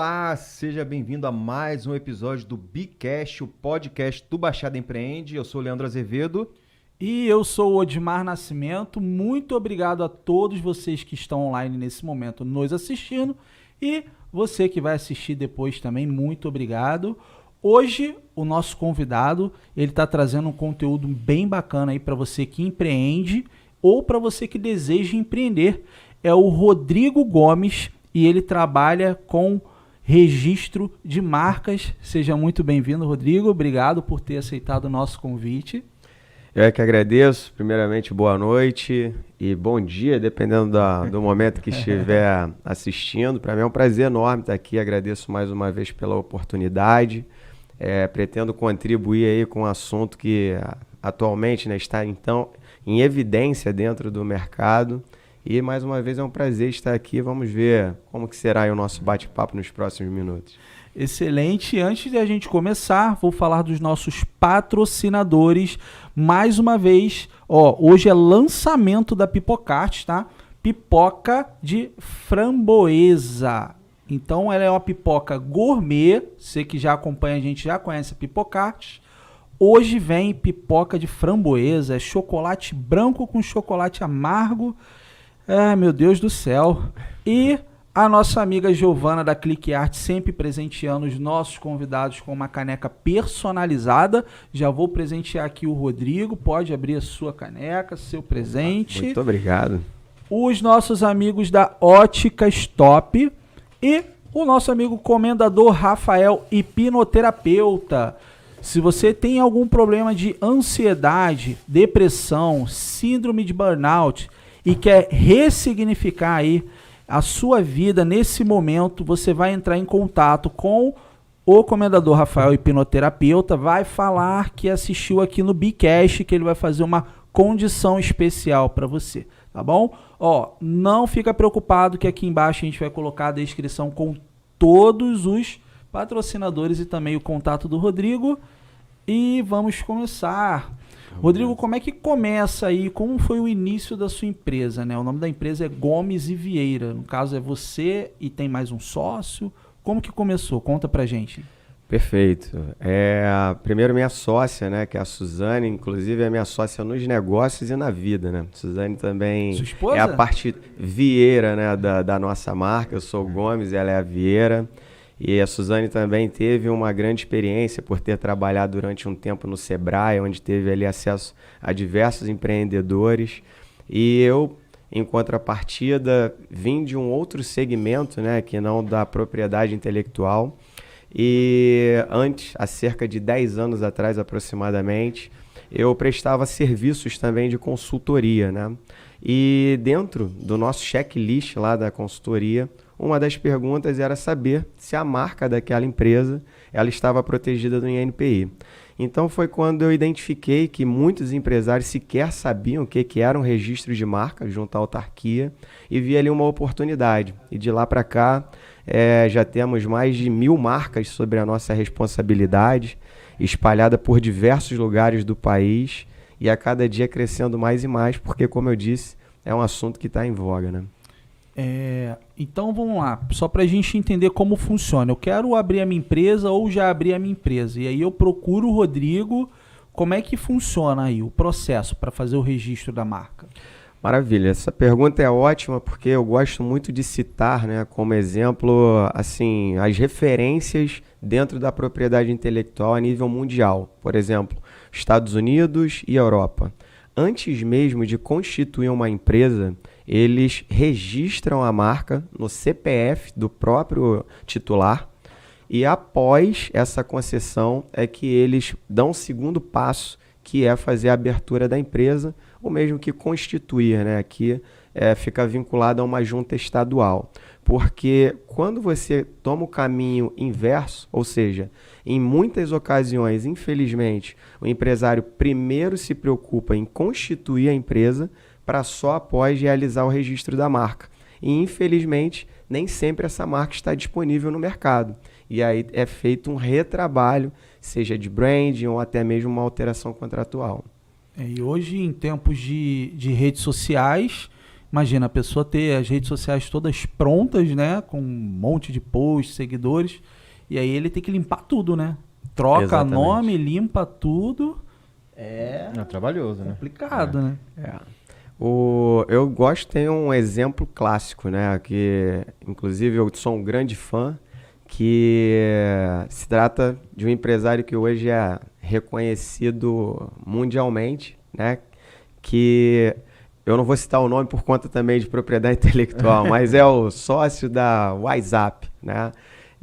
Olá, seja bem-vindo a mais um episódio do Bicast, o podcast do Baixada Empreende. Eu sou o Leandro Azevedo. E eu sou o Odmar Nascimento. Muito obrigado a todos vocês que estão online nesse momento nos assistindo. E você que vai assistir depois também, muito obrigado. Hoje, o nosso convidado, ele está trazendo um conteúdo bem bacana aí para você que empreende ou para você que deseja empreender. É o Rodrigo Gomes e ele trabalha com registro de marcas. Seja muito bem-vindo, Rodrigo. Obrigado por ter aceitado o nosso convite. Eu é que agradeço. Primeiramente, boa noite e bom dia, dependendo do momento que estiver assistindo. Para mim é um prazer enorme estar aqui. Agradeço mais uma vez pela oportunidade. Pretendo contribuir aí com um assunto que atualmente, né, está então em evidência dentro do mercado. E mais uma vez é um prazer estar aqui. Vamos ver como que será aí o nosso bate-papo nos próximos minutos. Excelente. Antes de a gente começar, vou falar dos nossos patrocinadores. Mais uma vez, hoje é lançamento da Pipocart, tá? Pipoca de framboesa. Então, ela é uma pipoca gourmet. Você que já acompanha a gente já conhece a Pipocart. Hoje vem pipoca de framboesa, é chocolate branco com chocolate amargo. Ai, meu Deus do céu. E a nossa amiga Giovana da Clique Art sempre presenteando os nossos convidados com uma caneca personalizada. Já vou presentear aqui o Rodrigo. Pode abrir a sua caneca, seu presente. Muito obrigado. Os nossos amigos da Ótica Stop e o nosso amigo comendador Rafael, hipnoterapeuta. Se você tem algum problema de ansiedade, depressão, síndrome de burnout e quer ressignificar aí a sua vida nesse momento, você vai entrar em contato com o comendador Rafael, hipnoterapeuta, vai falar que assistiu aqui no Bicast, que ele vai fazer uma condição especial para você, tá bom? Não fica preocupado que aqui embaixo a gente vai colocar a descrição com todos os patrocinadores e também o contato do Rodrigo. E vamos começar. Rodrigo, como é que começa aí? Como foi o início da sua empresa, né? O nome da empresa é Gomes e Vieira. No caso é você e tem mais um sócio. Como que começou? Conta pra gente. Perfeito. Primeiro minha sócia, né, que é a Suzane, inclusive é minha sócia nos negócios e na vida, né? Suzane também sua esposa? É a parte Vieira, né, da nossa marca. Eu sou o Gomes, ela é a Vieira. E a Suzane também teve uma grande experiência por ter trabalhado durante um tempo no Sebrae, onde teve ali acesso a diversos empreendedores. E eu, em contrapartida, vim de um outro segmento, né, que não da propriedade intelectual. E antes, há cerca de 10 anos atrás aproximadamente, eu prestava serviços também de consultoria, né? E dentro do nosso checklist lá da consultoria, uma das perguntas era saber se a marca daquela empresa ela estava protegida do INPI. Então foi quando eu identifiquei que muitos empresários sequer sabiam o que era um registro de marca junto à autarquia e vi ali uma oportunidade. E de lá para cá já temos mais de 1000 marcas sobre a nossa responsabilidade, espalhada por diversos lugares do país e a cada dia crescendo mais e mais, porque, como eu disse, é um assunto que está em voga, né? Então vamos lá, só para a gente entender como funciona. Eu quero abrir a minha empresa ou já abri a minha empresa. E aí eu procuro o Rodrigo. Como é que funciona aí o processo para fazer o registro da marca? Maravilha, essa pergunta é ótima porque eu gosto muito de citar, né, como exemplo assim, as referências dentro da propriedade intelectual a nível mundial. Por exemplo, Estados Unidos e Europa. Antes mesmo de constituir uma empresa, eles registram a marca no CPF do próprio titular e após essa concessão é que eles dão o segundo passo, que é fazer a abertura da empresa, ou mesmo que constituir, né? Aqui fica vinculado a uma junta estadual. Porque quando você toma o caminho inverso, ou seja, em muitas ocasiões, infelizmente, o empresário primeiro se preocupa em constituir a empresa para só após realizar o registro da marca. E, infelizmente, nem sempre essa marca está disponível no mercado. E aí é feito um retrabalho, seja de branding ou até mesmo uma alteração contratual. E hoje, em tempos de redes sociais, Imagina a pessoa ter as redes sociais todas prontas, né? Com um monte de posts, seguidores. E aí ele tem que limpar tudo, né? Troca Exatamente. nome, limpa tudo. É trabalhoso, né? Complicado, né? Eu gosto, tem um exemplo clássico, né? Que, inclusive, eu sou um grande fã, que se trata de um empresário que hoje é reconhecido mundialmente, né? Que eu não vou citar o nome por conta também de propriedade intelectual, mas é o sócio da WhatsApp, né?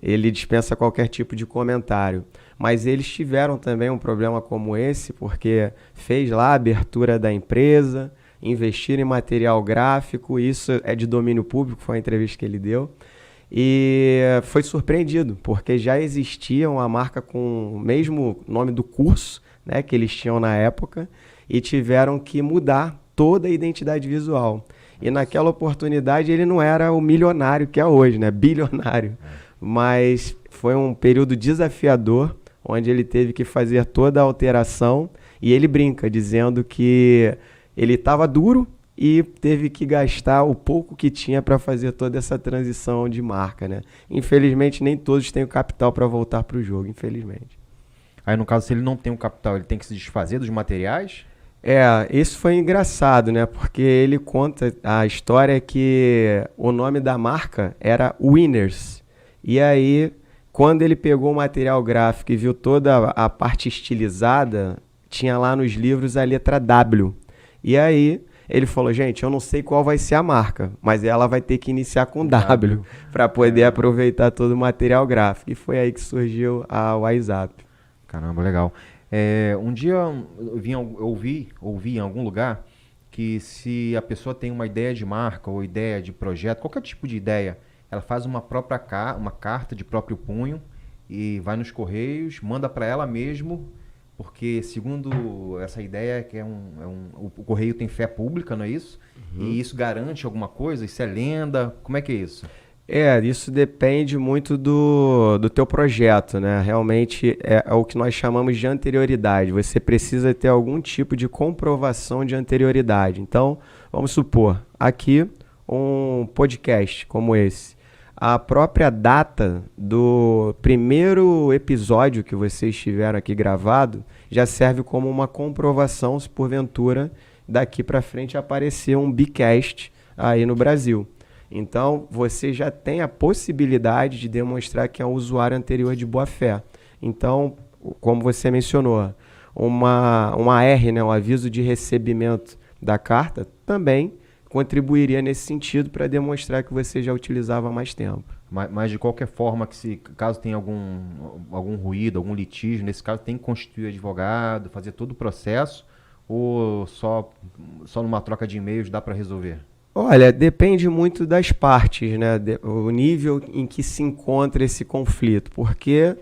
Ele dispensa qualquer tipo de comentário. Mas eles tiveram também um problema como esse, porque fez lá a abertura da empresa, investir em material gráfico, isso é de domínio público, foi a entrevista que ele deu, e foi surpreendido, porque já existia uma marca com o mesmo nome do curso, né, que eles tinham na época, e tiveram que mudar toda a identidade visual. E naquela oportunidade ele não era o milionário que é hoje, né, bilionário, mas foi um período desafiador, onde ele teve que fazer toda a alteração, e ele brinca, dizendo que ele estava duro e teve que gastar o pouco que tinha para fazer toda essa transição de marca, né? Infelizmente, nem todos têm o capital para voltar para o jogo, infelizmente. Aí, no caso, se ele não tem o capital, ele tem que se desfazer dos materiais? Isso foi engraçado, né? Porque ele conta a história que o nome da marca era Winners. E aí, quando ele pegou o material gráfico e viu toda a parte estilizada, tinha lá nos livros a letra W. E aí ele falou, gente, eu não sei qual vai ser a marca, mas ela vai ter que iniciar com W para poder aproveitar todo o material gráfico. E foi aí que surgiu a WhatsApp. Caramba, legal. Um dia eu ouvi em algum lugar que se a pessoa tem uma ideia de marca ou ideia de projeto, qualquer tipo de ideia, ela faz uma carta de próprio punho e vai nos correios, manda para ela mesmo, porque segundo essa ideia que o correio tem fé pública, não é isso? Uhum. E isso garante alguma coisa? Isso é lenda? Como é que é isso? Isso depende muito do teu projeto, né? Realmente é o que nós chamamos de anterioridade. Você precisa ter algum tipo de comprovação de anterioridade. Então, vamos supor, aqui um podcast como esse. A própria data do primeiro episódio que vocês tiveram aqui gravado já serve como uma comprovação se porventura daqui para frente aparecer um Bcast aí no Brasil. Então, você já tem a possibilidade de demonstrar que é um usuário anterior de boa fé. Então, como você mencionou, uma R, né, um aviso de recebimento da carta, também contribuiria nesse sentido para demonstrar que você já utilizava há mais tempo. Mas de qualquer forma, caso tenha algum ruído, algum litígio, nesse caso tem que constituir advogado, fazer todo o processo, ou só numa troca de e-mails dá para resolver? Olha, depende muito das partes, né? O nível em que se encontra esse conflito, porque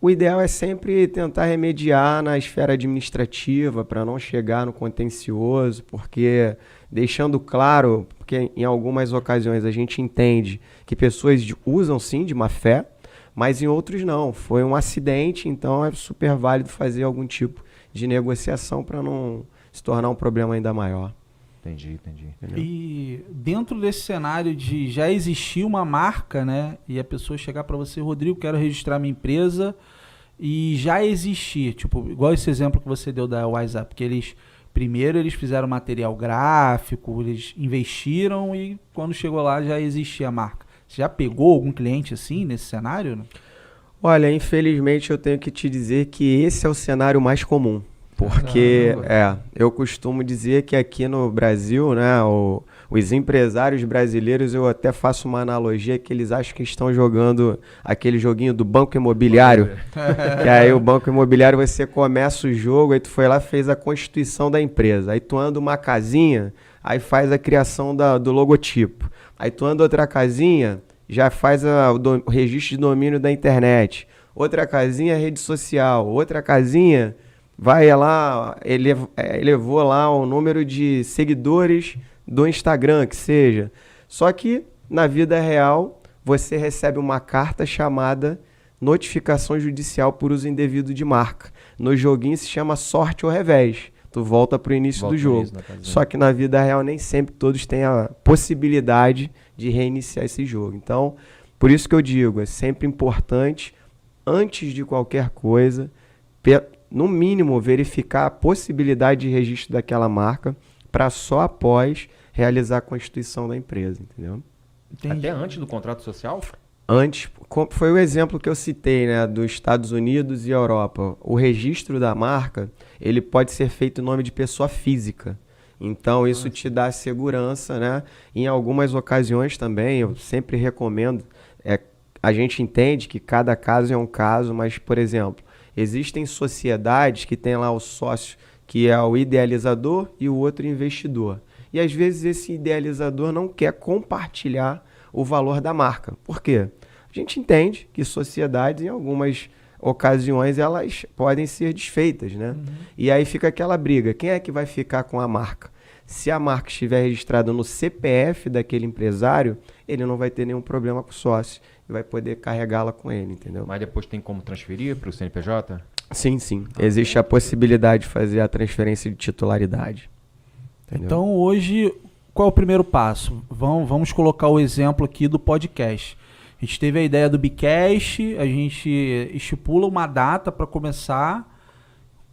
o ideal é sempre tentar remediar na esfera administrativa para não chegar no contencioso, porque deixando claro, porque em algumas ocasiões a gente entende que pessoas usam sim de má fé, mas em outros não. Foi um acidente, então é super válido fazer algum tipo de negociação para não se tornar um problema ainda maior. Entendi. Entendeu? E dentro desse cenário de já existir uma marca, né? E a pessoa chegar para você, Rodrigo, quero registrar minha empresa, e já existir, tipo, igual esse exemplo que você deu da WhatsApp, que primeiro eles fizeram material gráfico, eles investiram e quando chegou lá já existia a marca. Você já pegou algum cliente assim nesse cenário? Olha, infelizmente eu tenho que te dizer que esse é o cenário mais comum. Porque eu costumo dizer que aqui no Brasil, né, os empresários brasileiros, eu até faço uma analogia que eles acham que estão jogando aquele joguinho do Banco Imobiliário. Que aí o Banco Imobiliário, você começa o jogo, aí tu foi lá, fez a constituição da empresa. Aí tu anda uma casinha, aí faz a criação do logotipo. Aí tu anda outra casinha, já faz o registro de domínio da internet. Outra casinha, rede social. Outra casinha, vai lá, elevou lá o número de seguidores do Instagram, que seja. Só que, na vida real, você recebe uma carta chamada notificação judicial por uso indevido de marca. No joguinho se chama sorte ou revés. tu volta pro início Volta do no jogo. início da ocasião. Só que na vida real nem sempre todos têm a possibilidade de reiniciar esse jogo. Então, por isso que eu digo, é sempre importante, antes de qualquer coisa, no mínimo, verificar a possibilidade de registro daquela marca para só após realizar a constituição da empresa, entendeu? Entendi. Até antes do contrato social? Antes, foi o exemplo que eu citei, né, dos Estados Unidos e Europa. O registro da marca, ele pode ser feito em nome de pessoa física. Então, isso te dá segurança, né? Em algumas ocasiões também, eu sempre recomendo, a gente entende que cada caso é um caso, mas, por exemplo, existem sociedades que tem lá o sócio, que é o idealizador e o outro investidor. E às vezes esse idealizador não quer compartilhar o valor da marca. Por quê? A gente entende que sociedades, em algumas ocasiões, elas podem ser desfeitas, né? E aí fica aquela briga. Quem é que vai ficar com a marca? Se a marca estiver registrada no CPF daquele empresário, ele não vai ter nenhum problema com o sócio e vai poder carregá-la com ele, entendeu? Mas depois tem como transferir para o CNPJ? Sim, sim. Existe a possibilidade de fazer a transferência de titularidade. Entendeu? Então hoje, qual é o primeiro passo? Vamos colocar o exemplo aqui do podcast. A gente teve a ideia do Bicast, a gente estipula uma data para começar.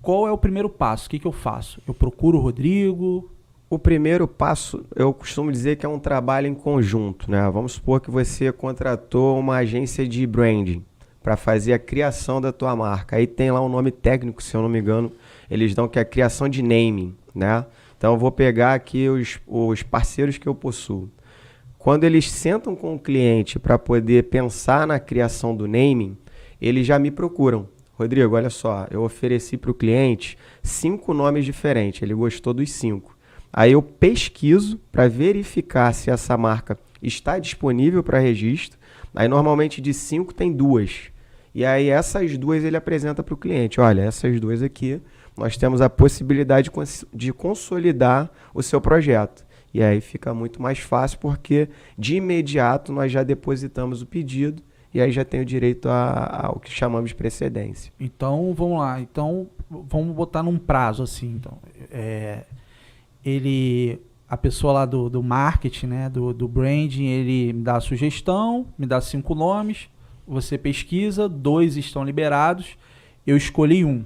Qual é o primeiro passo? O que eu faço? Eu procuro o Rodrigo? O primeiro passo, eu costumo dizer que é um trabalho em conjunto, né? Vamos supor que você contratou uma agência de branding para fazer a criação da tua marca. Aí tem lá um nome técnico, se eu não me engano, eles dão que é a criação de naming, né? Então eu vou pegar aqui os parceiros que eu possuo. Quando eles sentam com o cliente para poder pensar na criação do naming, eles já me procuram. Rodrigo, olha só, eu ofereci para o cliente 5 nomes diferentes, ele gostou dos 5. Aí eu pesquiso para verificar se essa marca está disponível para registro. Aí normalmente de 5 tem 2. E aí essas 2 ele apresenta para o cliente. Olha, essas 2 aqui, nós temos a possibilidade de consolidar o seu projeto. E aí fica muito mais fácil porque de imediato nós já depositamos o pedido e aí já tem o direito ao que chamamos de precedência. Então, vamos lá. Então, vamos botar num prazo assim. Então, a pessoa lá do marketing, né, do branding, ele me dá a sugestão, me dá 5 nomes, você pesquisa, 2 estão liberados, eu escolhi um.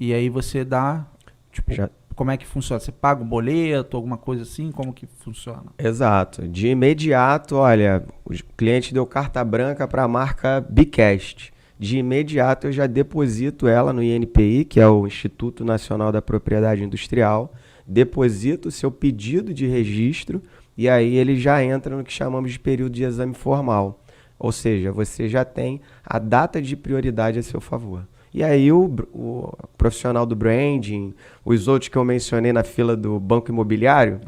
E aí você dá, tipo, como é que funciona? Você paga um boleto, alguma coisa assim? Como que funciona? Exato. De imediato, olha, o cliente deu carta branca para a marca Bicast. De imediato eu já deposito ela no INPI, que é o Instituto Nacional da Propriedade Industrial, deposita o seu pedido de registro e aí ele já entra no que chamamos de período de exame formal. Ou seja, você já tem a data de prioridade a seu favor. E aí o profissional do branding, os outros que eu mencionei na fila do banco imobiliário,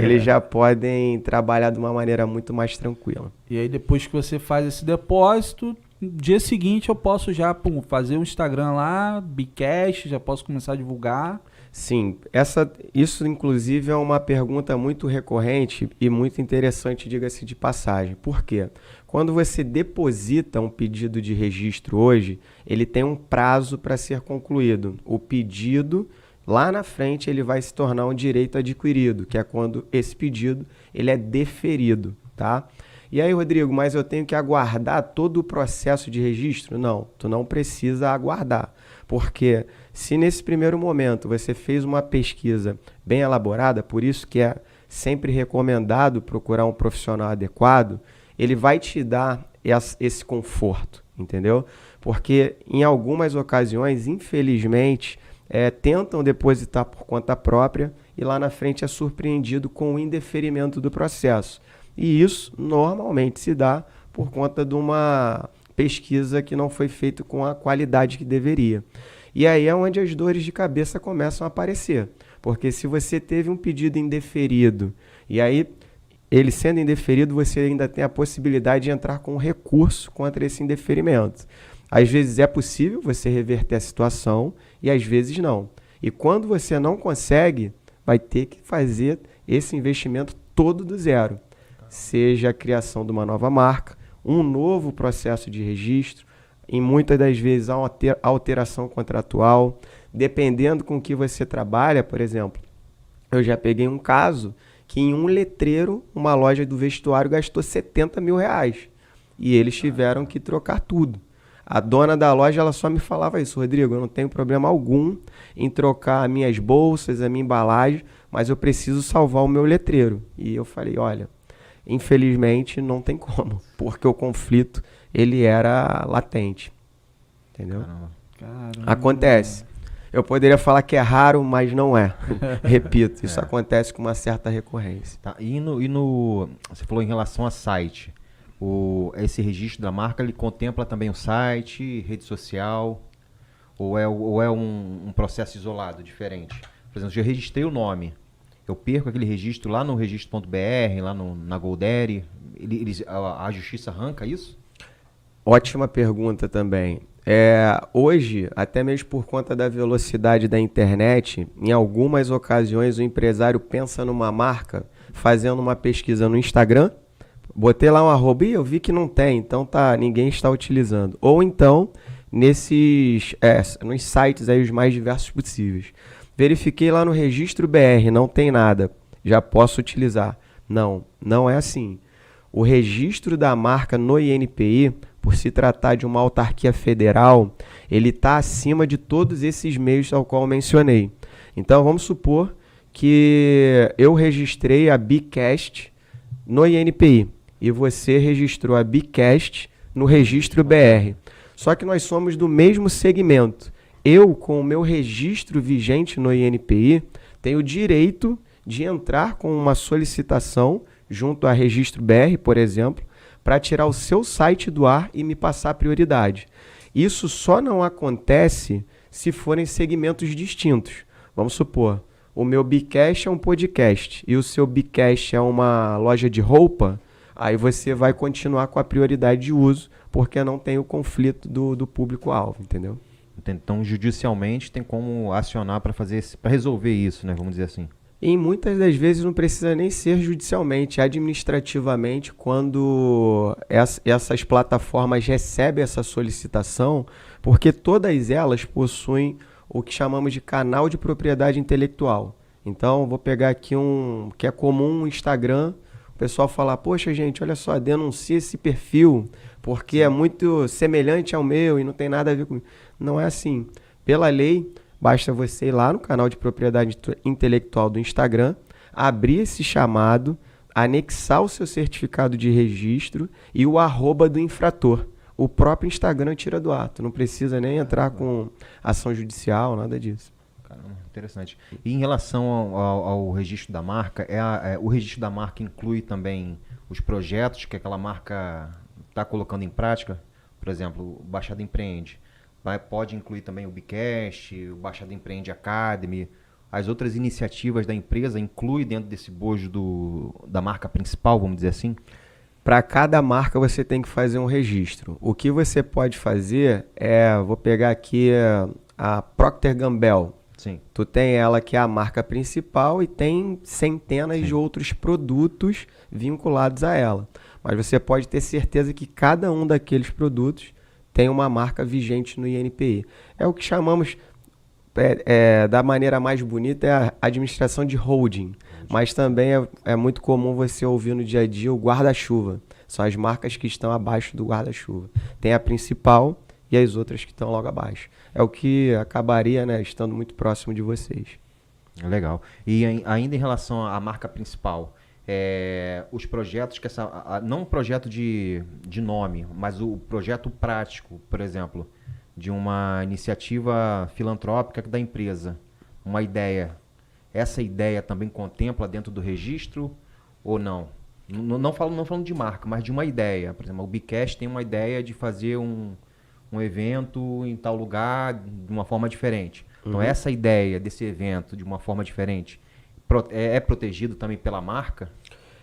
eles já podem trabalhar de uma maneira muito mais tranquila. E aí depois que você faz esse depósito, no dia seguinte eu posso já fazer um Instagram lá, Bicast, já posso começar a divulgar. Sim, isso inclusive é uma pergunta muito recorrente e muito interessante, diga-se de passagem. Por quê? Quando você deposita um pedido de registro hoje, ele tem um prazo para ser concluído. O pedido, lá na frente, ele vai se tornar um direito adquirido, que é quando esse pedido ele é deferido, tá? E aí, Rodrigo, mas eu tenho que aguardar todo o processo de registro? Não, tu não precisa aguardar. Porque se nesse primeiro momento você fez uma pesquisa bem elaborada, por isso que é sempre recomendado procurar um profissional adequado, ele vai te dar esse conforto, entendeu? Porque em algumas ocasiões, infelizmente, tentam depositar por conta própria e lá na frente é surpreendido com o indeferimento do processo. E isso normalmente se dá por conta de uma pesquisa que não foi feita com a qualidade que deveria. E aí é onde as dores de cabeça começam a aparecer. Porque se você teve um pedido indeferido, e aí ele sendo indeferido, você ainda tem a possibilidade de entrar com um recurso contra esse indeferimento. Às vezes é possível você reverter a situação e às vezes não. E quando você não consegue, vai ter que fazer esse investimento todo do zero. Seja a criação de uma nova marca, um novo processo de registro, em muitas das vezes há uma alteração contratual, dependendo com que você trabalha, por exemplo, eu já peguei um caso que em um letreiro, uma loja do vestuário gastou R$ 70.000 e eles tiveram que trocar tudo. A dona da loja, ela só me falava isso: Rodrigo, eu não tenho problema algum em trocar minhas bolsas, a minha embalagem, mas eu preciso salvar o meu letreiro. E eu falei, olha, infelizmente não tem como, porque o conflito, ele era latente. Entendeu? Caramba. Acontece. Eu poderia falar que é raro, mas não é. Repito, isso acontece com uma certa recorrência. Tá, você falou em relação a site. Esse registro da marca, ele contempla também o site, rede social, ou é um processo isolado, diferente? Por exemplo, se eu registrei o nome, eu perco aquele registro lá no registro.br, lá na GoDaddy, a justiça arranca isso? Ótima pergunta também. Hoje, até mesmo por conta da velocidade da internet, em algumas ocasiões o empresário pensa numa marca fazendo uma pesquisa no Instagram, botei lá um arroba e eu vi que não tem, então ninguém está utilizando. Ou então, nos sites aí os mais diversos possíveis. Verifiquei lá no registro BR, não tem nada, já posso utilizar. Não é assim. O registro da marca no INPI, por se tratar de uma autarquia federal, ele está acima de todos esses meios ao qual eu mencionei. Então, vamos supor que eu registrei a Bicast no INPI e você registrou a Bicast no registro BR. Só que nós somos do mesmo segmento. Eu, com o meu registro vigente no INPI, tenho o direito de entrar com uma solicitação junto a registro BR, por exemplo, para tirar o seu site do ar e me passar prioridade. Isso só não acontece se forem segmentos distintos. Vamos supor, o meu Bicast é um podcast e o seu Bicast é uma loja de roupa, aí você vai continuar com a prioridade de uso, porque não tem o conflito do público-alvo, entendeu? Então, judicialmente, tem como acionar para resolver isso, né? Vamos dizer assim. E muitas das vezes não precisa nem ser judicialmente, administrativamente, quando essas plataformas recebem essa solicitação, porque todas elas possuem o que chamamos de canal de propriedade intelectual. Então, vou pegar aqui que é comum no Instagram, o pessoal falar, poxa gente, olha só, denuncia esse perfil, porque é muito semelhante ao meu e não tem nada a ver comigo. Não é assim. Pela lei, basta você ir lá no canal de propriedade intelectual do Instagram, abrir esse chamado, anexar o seu certificado de registro e o arroba do infrator. O próprio Instagram tira do ato. Não precisa nem entrar com ação judicial, nada disso. Caramba, interessante. E em relação ao registro da marca, o registro da marca inclui também os projetos que aquela marca está colocando em prática? Por exemplo, o Baixada Empreende. Pode incluir também o Bicast, o Baixada Empreende Academy, as outras iniciativas da empresa, inclui dentro desse bojo da marca principal, vamos dizer assim? Para cada marca você tem que fazer um registro. O que você pode fazer vou pegar aqui a Procter & Gamble. Sim. Tu tem ela que é a marca principal e tem centenas de outros produtos vinculados a ela. Mas você pode ter certeza que cada um daqueles produtos tem uma marca vigente no INPI. É o que chamamos, da maneira mais bonita, é a administração de holding. Mas também é muito comum você ouvir no dia a dia o guarda-chuva. São as marcas que estão abaixo do guarda-chuva. Tem a principal e as outras que estão logo abaixo. É o que acabaria, né, estando muito próximo de vocês. Legal. E ainda em relação à marca principal, os projetos não um projeto de nome, mas o projeto prático, por exemplo, de uma iniciativa filantrópica da empresa, uma ideia. Essa ideia também contempla dentro do registro ou não? Não falando de marca, mas de uma ideia. Por exemplo, o Bicast tem uma ideia de fazer um evento em tal lugar de uma forma diferente. Então, essa ideia desse evento de uma forma diferente é protegido também pela marca?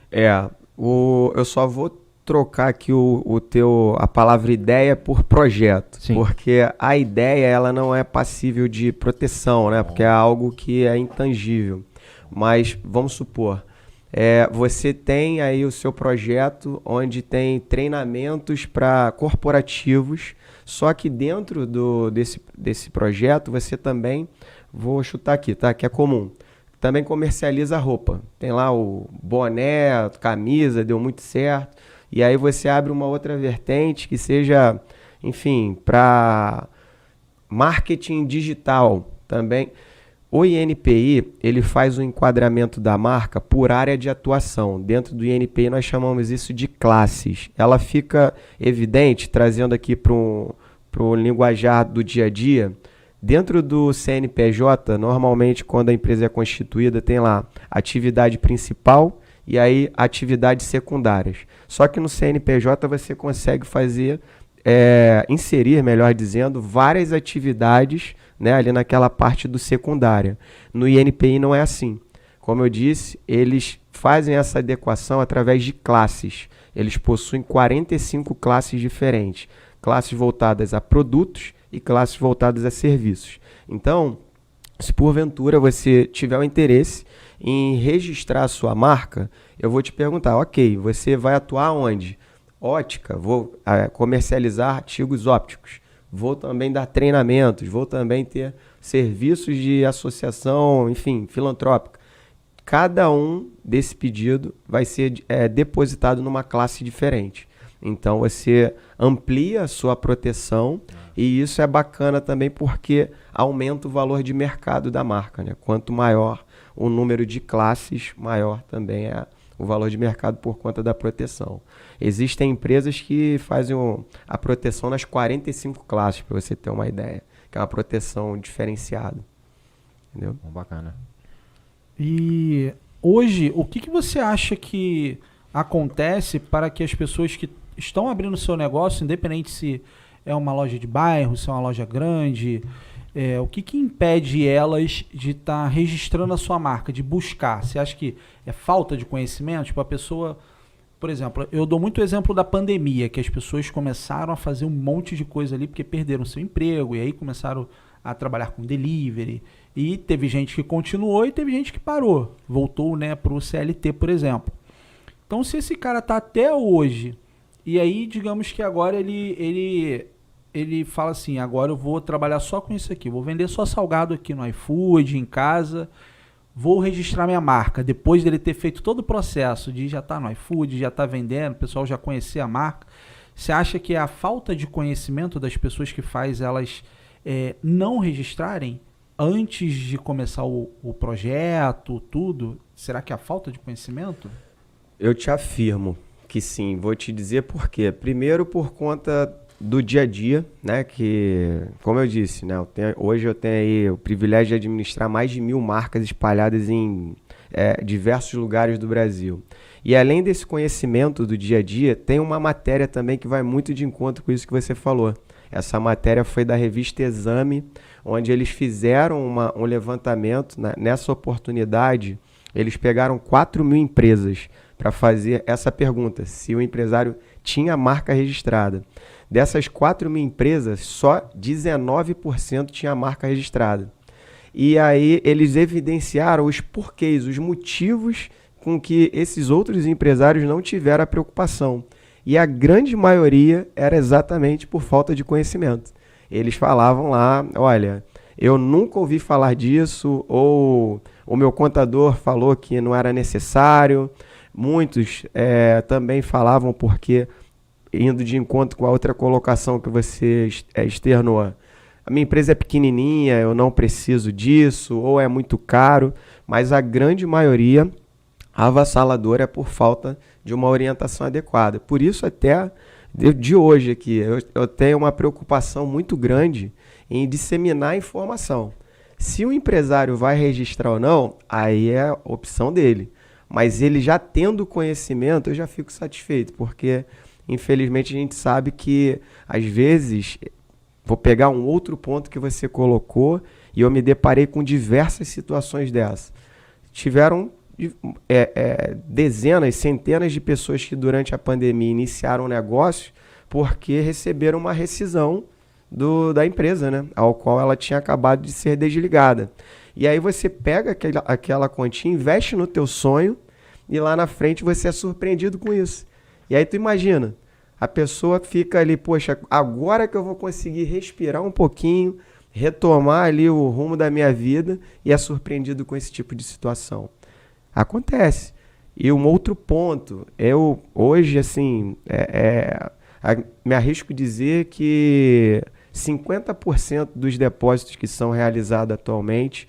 Eu só vou trocar aqui a palavra ideia por projeto. Sim. Porque a ideia ela não é passível de proteção, né? Porque é algo que é intangível. Mas vamos supor, Você tem aí o seu projeto onde tem treinamentos para corporativos, só que dentro desse projeto você também, vou chutar aqui, tá? Que é comum, também comercializa roupa. Tem lá o boné, camisa, deu muito certo. E aí você abre uma outra vertente que seja, enfim, para marketing digital também. O INPI, ele faz o enquadramento da marca por área de atuação. Dentro do INPI nós chamamos isso de classes. Ela fica evidente, trazendo aqui para o linguajar do dia a dia. Dentro do CNPJ, normalmente quando a empresa é constituída, tem lá atividade principal e aí atividades secundárias. Só que no CNPJ você consegue inserir, melhor dizendo, várias atividades, né, ali naquela parte do secundária. No INPI não é assim. Como eu disse, eles fazem essa adequação através de classes. Eles possuem 45 classes diferentes. Classes voltadas a produtos e classes voltadas a serviços. Então, se porventura você tiver o interesse em registrar a sua marca, eu vou te perguntar, ok, você vai atuar onde? Ótica, vou comercializar artigos ópticos, vou também dar treinamentos, vou também ter serviços de associação, enfim, filantrópica. Cada um desse pedido vai ser depositado numa classe diferente. Então você amplia a sua proteção e isso é bacana também porque aumenta o valor de mercado da marca, né? Quanto maior o número de classes, maior também é o valor de mercado por conta da proteção. Existem empresas que fazem a proteção nas 45 classes, para você ter uma ideia, que é uma proteção diferenciada. Entendeu? Bacana. E hoje, o que você acha que acontece para que as pessoas que estão abrindo seu negócio, independente se é uma loja de bairro, se é uma loja grande, o que impede elas de estar registrando a sua marca, de buscar? Você acha que é falta de conhecimento? Tipo, a pessoa, por exemplo, eu dou muito exemplo da pandemia, que as pessoas começaram a fazer um monte de coisa ali porque perderam seu emprego e aí começaram a trabalhar com delivery. E teve gente que continuou e teve gente que parou, voltou, né, para o CLT, por exemplo. Então, se esse cara tá até hoje, e aí, digamos que agora ele fala assim, agora eu vou trabalhar só com isso aqui, vou vender só salgado aqui no iFood, em casa, vou registrar minha marca, depois dele ter feito todo o processo de já estar no iFood, já estar vendendo, o pessoal já conhecer a marca. Você acha que é a falta de conhecimento das pessoas que faz elas não registrarem antes de começar o projeto, tudo? Será que é a falta de conhecimento? Eu te afirmo que sim, vou te dizer por quê. Primeiro, por conta do dia a dia, né? Que, como eu disse, né? Hoje eu tenho aí o privilégio de administrar mais de 1000 marcas espalhadas em diversos lugares do Brasil. E além desse conhecimento do dia a dia, tem uma matéria também que vai muito de encontro com isso que você falou. Essa matéria foi da revista Exame, onde eles fizeram um levantamento, né? Nessa oportunidade, eles pegaram 4.000 empresas para fazer essa pergunta, se o empresário tinha marca registrada. Dessas 4.000 empresas, só 19% tinha marca registrada. E aí eles evidenciaram os porquês, os motivos com que esses outros empresários não tiveram a preocupação. E a grande maioria era exatamente por falta de conhecimento. Eles falavam lá, olha, eu nunca ouvi falar disso, ou o meu contador falou que não era necessário. Muitos também falavam porque, indo de encontro com a outra colocação que você externou, a minha empresa é pequenininha, eu não preciso disso, ou é muito caro, mas a grande maioria avassaladora é por falta de uma orientação adequada. Por isso, até de hoje aqui, eu tenho uma preocupação muito grande em disseminar a informação. Se o empresário vai registrar ou não, aí é a opção dele. Mas ele já tendo conhecimento, eu já fico satisfeito, porque infelizmente a gente sabe que às vezes, vou pegar um outro ponto que você colocou e eu me deparei com diversas situações dessas. Tiveram dezenas, centenas de pessoas que durante a pandemia iniciaram um negócio porque receberam uma rescisão da empresa, né, ao qual ela tinha acabado de ser desligada. E aí você pega aquela quantia, investe no teu sonho e lá na frente você é surpreendido com isso. E aí tu imagina, a pessoa fica ali, poxa, agora que eu vou conseguir respirar um pouquinho, retomar ali o rumo da minha vida, e é surpreendido com esse tipo de situação. Acontece. E um outro ponto, eu hoje, assim, me arrisco dizer que 50% dos depósitos que são realizados atualmente,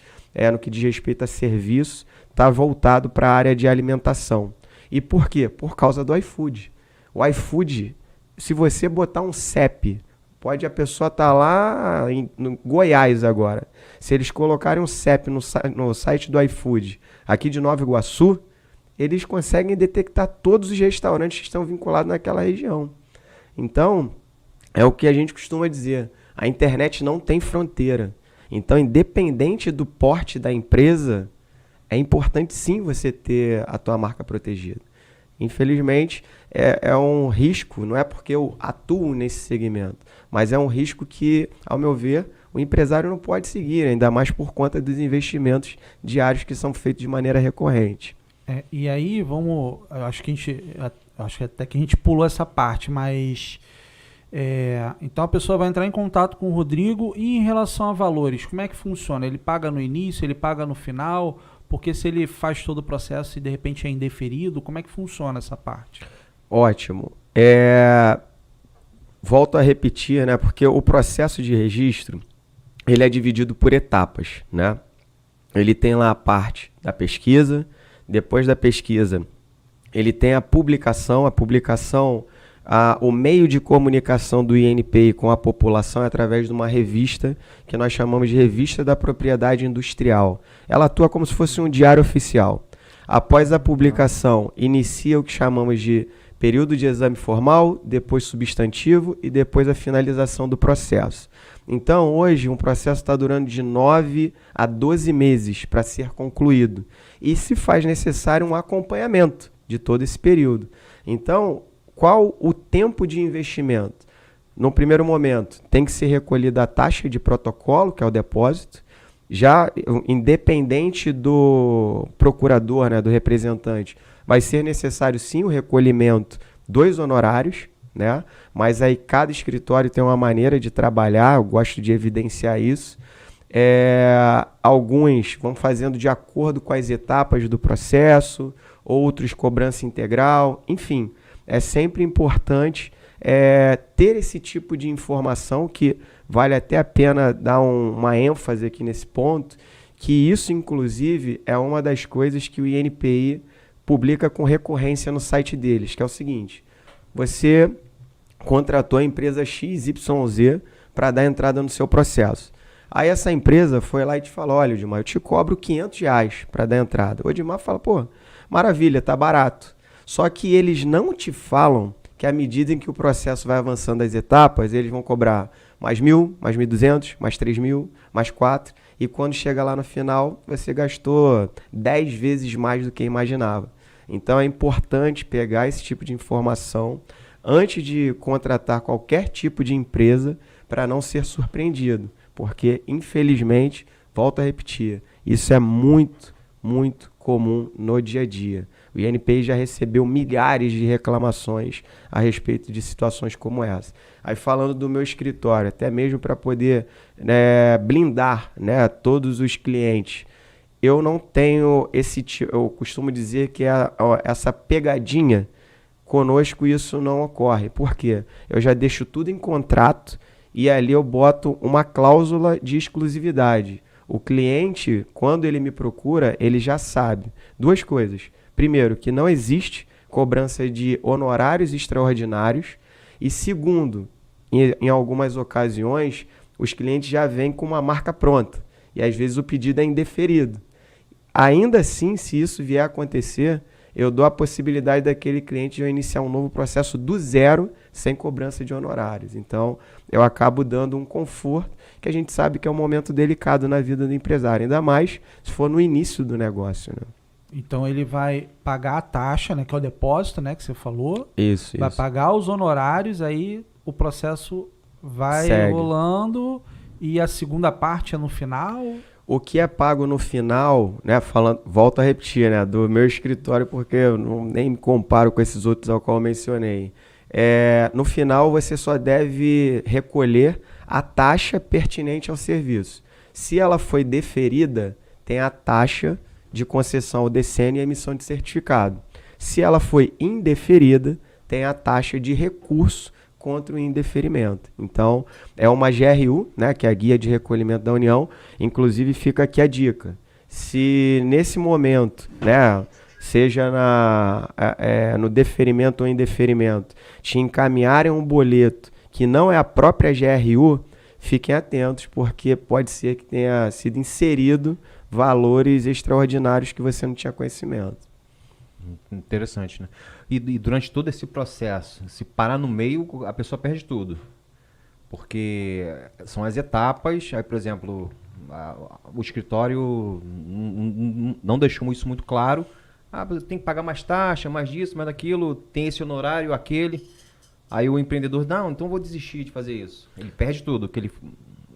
no que diz respeito a serviço, está voltado para a área de alimentação. E por quê? Por causa do iFood. O iFood, se você botar um CEP, pode a pessoa estar lá no Goiás agora. Se eles colocarem um CEP no site do iFood, aqui de Nova Iguaçu, eles conseguem detectar todos os restaurantes que estão vinculados naquela região. Então, é o que a gente costuma dizer, a internet não tem fronteira. Então, independente do porte da empresa, é importante sim você ter a tua marca protegida. Infelizmente, é um risco, não é porque eu atuo nesse segmento, mas é um risco que, ao meu ver, o empresário não pode seguir, ainda mais por conta dos investimentos diários que são feitos de maneira recorrente. E aí, acho que até que a gente pulou essa parte, mas então a pessoa vai entrar em contato com o Rodrigo, e em relação a valores, como é que funciona? Ele paga no início, ele paga no final? Porque se ele faz todo o processo e de repente é indeferido, como é que funciona essa parte? Ótimo. Volto a repetir, né? Porque o processo de registro, ele é dividido por etapas, né? Ele tem lá a parte da pesquisa. Depois da pesquisa, ele tem a publicação. O meio de comunicação do INPI com a população é através de uma revista que nós chamamos de Revista da Propriedade Industrial. Ela atua como se fosse um diário oficial. Após a publicação, inicia o que chamamos de período de exame formal, depois substantivo e depois a finalização do processo. Então, hoje, um processo está durando de 9 a 12 meses para ser concluído. E se faz necessário um acompanhamento de todo esse período. Então, qual o tempo de investimento? No primeiro momento, tem que ser recolhida a taxa de protocolo, que é o depósito. Já independente do procurador, né, do representante, vai ser necessário sim o recolhimento dos honorários, né? Mas aí cada escritório tem uma maneira de trabalhar, eu gosto de evidenciar isso. Alguns vão fazendo de acordo com as etapas do processo, outros cobrança integral, enfim, é sempre importante ter esse tipo de informação, que vale até a pena dar uma ênfase aqui nesse ponto, que isso inclusive é uma das coisas que o INPI publica com recorrência no site deles, que é o seguinte: você contratou a empresa XYZ para dar entrada no seu processo. Aí essa empresa foi lá e te falou: olha, Odimar, eu te cobro R$500 para dar entrada. O Odimar fala: pô, maravilha, tá barato. Só que eles não te falam que à medida em que o processo vai avançando as etapas, eles vão cobrar mais 1.000, mais 1.200, mais 3.000, mais 4. E quando chega lá no final, você gastou 10 vezes mais do que imaginava. Então é importante pegar esse tipo de informação antes de contratar qualquer tipo de empresa, para não ser surpreendido. Porque, infelizmente, volto a repetir, isso é muito, muito comum no dia a dia. O INPI já recebeu milhares de reclamações a respeito de situações como essa. Aí, falando do meu escritório, até mesmo para poder blindar, né, todos os clientes, eu não tenho esse tipo, eu costumo dizer que essa pegadinha conosco, isso não ocorre. Por quê? Eu já deixo tudo em contrato e ali eu boto uma cláusula de exclusividade. O cliente, quando ele me procura, ele já sabe duas coisas. Primeiro, que não existe cobrança de honorários extraordinários. E segundo, em algumas ocasiões, os clientes já vêm com uma marca pronta. E às vezes o pedido é indeferido. Ainda assim, se isso vier a acontecer, eu dou a possibilidade daquele cliente de eu iniciar um novo processo do zero, sem cobrança de honorários. Então, eu acabo dando um conforto, que a gente sabe que é um momento delicado na vida do empresário, ainda mais se for no início do negócio, né? Então ele vai pagar a taxa, né, que é o depósito, né, que você falou. Isso. Vai pagar os honorários, aí o processo vai segue rolando, e a segunda parte é no final. O que é pago no final, né, volto a repetir, né, do meu escritório, porque eu nem me comparo com esses outros ao qual eu mencionei. No final, você só deve recolher a taxa pertinente ao serviço. Se ela foi deferida, tem a taxa de concessão ao DCN e emissão de certificado. Se ela foi indeferida, tem a taxa de recurso contra o indeferimento. Então, é uma GRU, né, que é a Guia de Recolhimento da União. Inclusive, fica aqui a dica. Se nesse momento, né, seja no deferimento ou indeferimento, te encaminharem um boleto que não é a própria GRU, fiquem atentos, porque pode ser que tenha sido inserido valores extraordinários que você não tinha conhecimento. Interessante, né? E durante todo esse processo, se parar no meio, a pessoa perde tudo. Porque são as etapas, aí, por exemplo, o escritório não deixou isso muito claro. Tem que pagar mais taxa, mais disso, mais daquilo, tem esse honorário, aquele. Aí o empreendedor, não, então vou desistir de fazer isso. Ele perde tudo,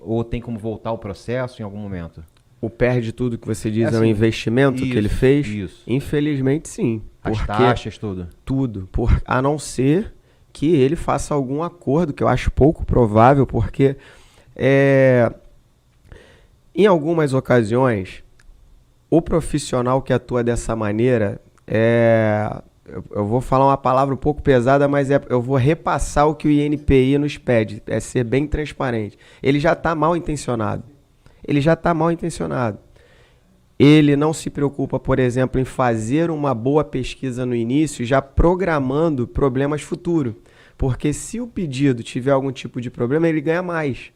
ou tem como voltar o processo em algum momento. O perde tudo que você diz é um investimento que ele fez? Isso. Infelizmente, sim. As taxas, tudo. Tudo. A não ser que ele faça algum acordo, que eu acho pouco provável, porque em algumas ocasiões, o profissional que atua dessa maneira, eu vou falar uma palavra um pouco pesada, mas eu vou repassar o que o INPI nos pede, é ser bem transparente. Ele já está mal intencionado. Ele não se preocupa, por exemplo, em fazer uma boa pesquisa no início, já programando problemas futuros. Porque se o pedido tiver algum tipo de problema, ele ganha mais.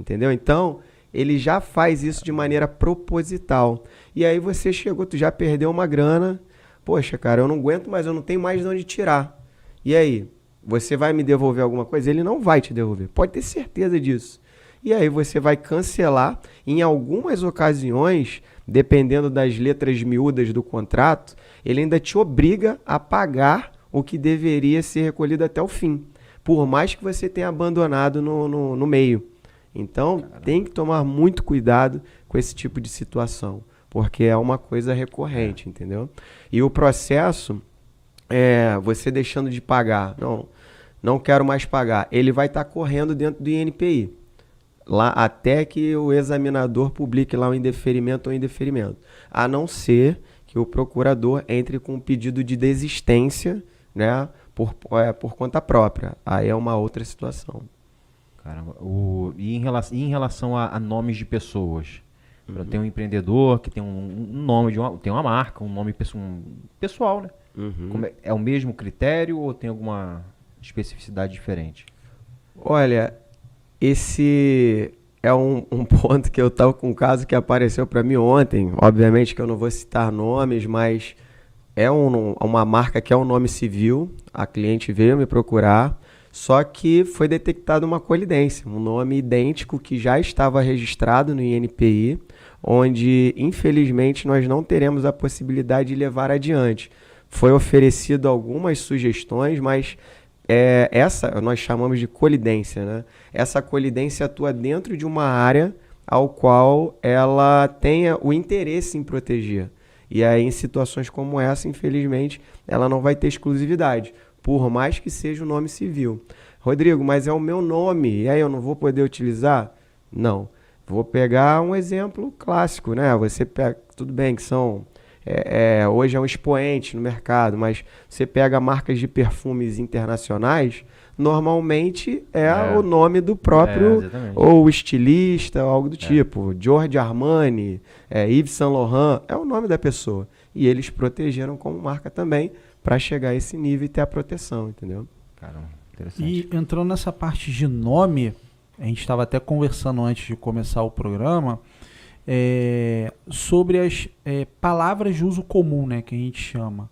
Entendeu? Então, ele já faz isso de maneira proposital. E aí você chegou, tu já perdeu uma grana. Poxa, cara, eu não aguento, mas eu não tenho mais de onde tirar. E aí? Você vai me devolver alguma coisa? Ele não vai te devolver. Pode ter certeza disso. E aí você vai cancelar. Em algumas ocasiões, dependendo das letras miúdas do contrato, ele ainda te obriga a pagar o que deveria ser recolhido até o fim, por mais que você tenha abandonado no meio. Então, tem que tomar muito cuidado com esse tipo de situação, porque é uma coisa recorrente, entendeu? E o processo, você deixando de pagar, não quero mais pagar, ele vai estar correndo dentro do INPI. Lá, até que o examinador publique lá o indeferimento ou indeferimento. A não ser que o procurador entre com um pedido de desistência, né, por conta própria. Aí é uma outra situação. Caramba. E em relação a nomes de pessoas? Tem um empreendedor que tem um nome, tem uma marca, um nome pessoal, né? É o mesmo critério ou tem alguma especificidade diferente? Olha, esse é um ponto que eu estava com um caso que apareceu para mim ontem. Obviamente que eu não vou citar nomes, mas é uma marca que é um nome civil. A cliente veio me procurar, só que foi detectada uma colidência, um nome idêntico que já estava registrado no INPI, onde infelizmente nós não teremos a possibilidade de levar adiante. Foi oferecido algumas sugestões, mas essa nós chamamos de colidência, né? Essa colidência atua dentro de uma área ao qual ela tenha o interesse em proteger. E aí, em situações como essa, infelizmente, ela não vai ter exclusividade, por mais que seja o nome civil. Rodrigo, mas é o meu nome, e aí eu não vou poder utilizar? Não. Vou pegar um exemplo clássico, né? Você pega, tudo bem que são... hoje é um expoente no mercado, mas você pega marcas de perfumes internacionais, normalmente o nome do próprio, ou estilista, ou algo do tipo. Giorgio Armani, Yves Saint Laurent, é o nome da pessoa. E eles protegeram como marca também, para chegar a esse nível e ter a proteção, entendeu? Caramba, interessante. E entrando nessa parte de nome, a gente estava até conversando antes de começar o programa, sobre as palavras de uso comum, né, que a gente chama.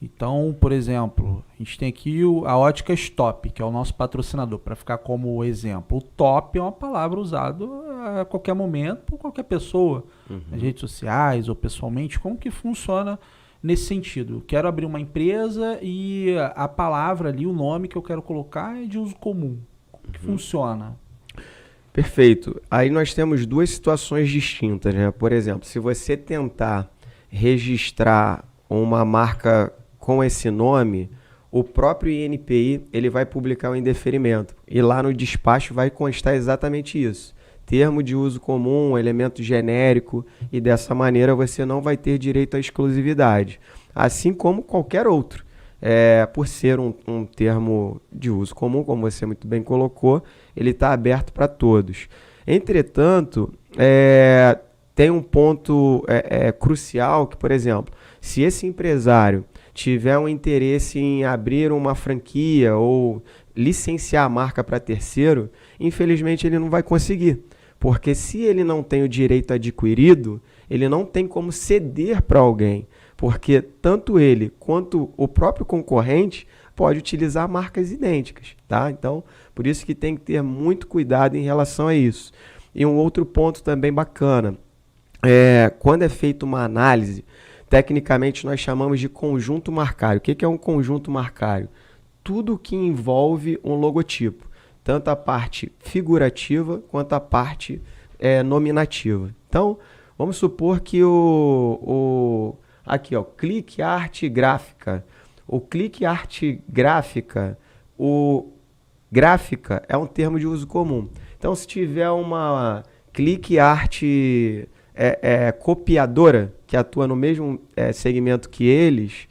Então, por exemplo, a gente tem aqui a Ótica Stop, que é o nosso patrocinador, para ficar como exemplo. O top é uma palavra usada a qualquer momento por qualquer pessoa, nas redes sociais ou pessoalmente. Como que funciona nesse sentido? Eu quero abrir uma empresa e a palavra ali, o nome que eu quero colocar é de uso comum. Como que funciona? Perfeito. Aí nós temos duas situações distintas, né? Por exemplo, se você tentar registrar uma marca com esse nome, o próprio INPI ele vai publicar o indeferimento. E lá no despacho vai constar exatamente isso. Termo de uso comum, elemento genérico, e dessa maneira você não vai ter direito à exclusividade. Assim como qualquer outro. Por ser um termo de uso comum, como você muito bem colocou, ele está aberto para todos. Entretanto, tem um ponto crucial que, por exemplo, se esse empresário tiver um interesse em abrir uma franquia ou licenciar a marca para terceiro, infelizmente ele não vai conseguir. Porque se ele não tem o direito adquirido, ele não tem como ceder para alguém. Porque tanto ele quanto o próprio concorrente pode utilizar marcas idênticas, tá? Então, por isso que tem que ter muito cuidado em relação a isso. E um outro ponto também bacana, quando é feita uma análise, tecnicamente nós chamamos de conjunto marcário. O que é um conjunto marcário? Tudo que envolve um logotipo, tanto a parte figurativa quanto a parte nominativa. Então, vamos supor que aqui, ó, clique arte gráfica. O clique arte gráfica, gráfica é um termo de uso comum. Então, se tiver uma clique arte copiadora, que atua no mesmo segmento que eles,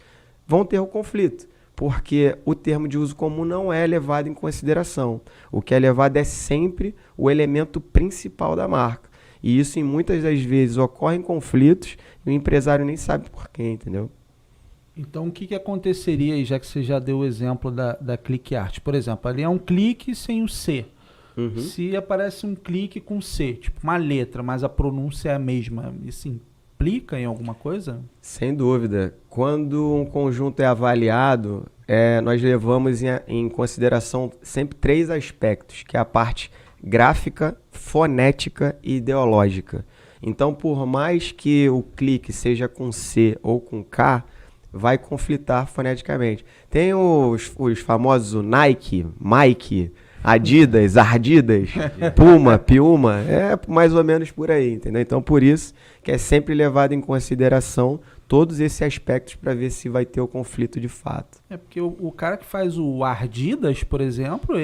vão ter um conflito, porque o termo de uso comum não é levado em consideração. O que é levado é sempre o elemento principal da marca. E isso, em muitas das vezes, ocorre em conflitos e o empresário nem sabe por quê, entendeu? Então, o que aconteceria aí, já que você já deu o exemplo da clique art? Por exemplo, ali é um clique sem o C. Uhum. Se aparece um clique com C, tipo uma letra, mas a pronúncia é a mesma, isso implica em alguma coisa? Sem dúvida. Quando um conjunto é avaliado, nós levamos em consideração sempre 3 aspectos, que é a parte gráfica, fonética e ideológica. Então, por mais que o clique seja com C ou com K, vai conflitar foneticamente. Tem os famosos Nike, Mike, Adidas, Ardidas, Puma, Piuma, mais ou menos por aí, entendeu? Então, por isso que é sempre levado em consideração todos esses aspectos para ver se vai ter o conflito de fato. Porque o cara que faz o Ardidas, por exemplo,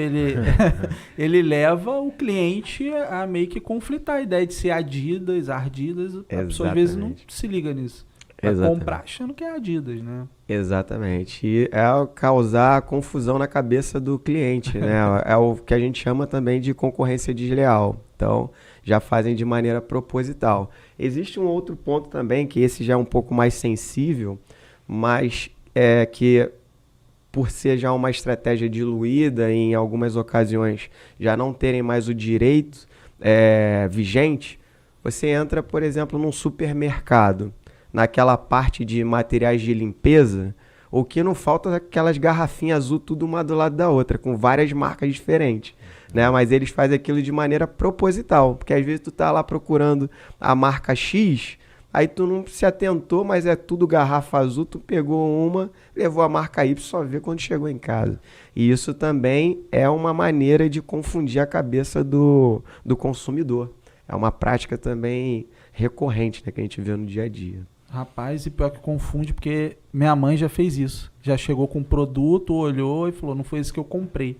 ele leva o cliente a meio que conflitar a ideia de ser Adidas, Ardidas. A pessoa às vezes não se liga nisso. Vai comprar achando que é Adidas, né? Exatamente. E causar confusão na cabeça do cliente, né? É o que a gente chama também de concorrência desleal. Então, já fazem de maneira proposital. Existe um outro ponto também, que esse já é um pouco mais sensível, mas que por ser já uma estratégia diluída e em algumas ocasiões já não terem mais o direito vigente, você entra, por exemplo, num supermercado, naquela parte de materiais de limpeza, o que não falta é aquelas garrafinhas azul tudo uma do lado da outra, com várias marcas diferentes, né? Mas eles fazem aquilo de maneira proposital, porque às vezes tu tá lá procurando a marca X, aí tu não se atentou, mas é tudo garrafa azul, tu pegou uma, levou a marca Y, só vê quando chegou em casa. E isso também é uma maneira de confundir a cabeça do consumidor. É uma prática também recorrente, né, que a gente vê no dia a dia. Rapaz, e pior que confunde, porque minha mãe já fez isso. Já chegou com um produto, olhou e falou, não foi isso que eu comprei.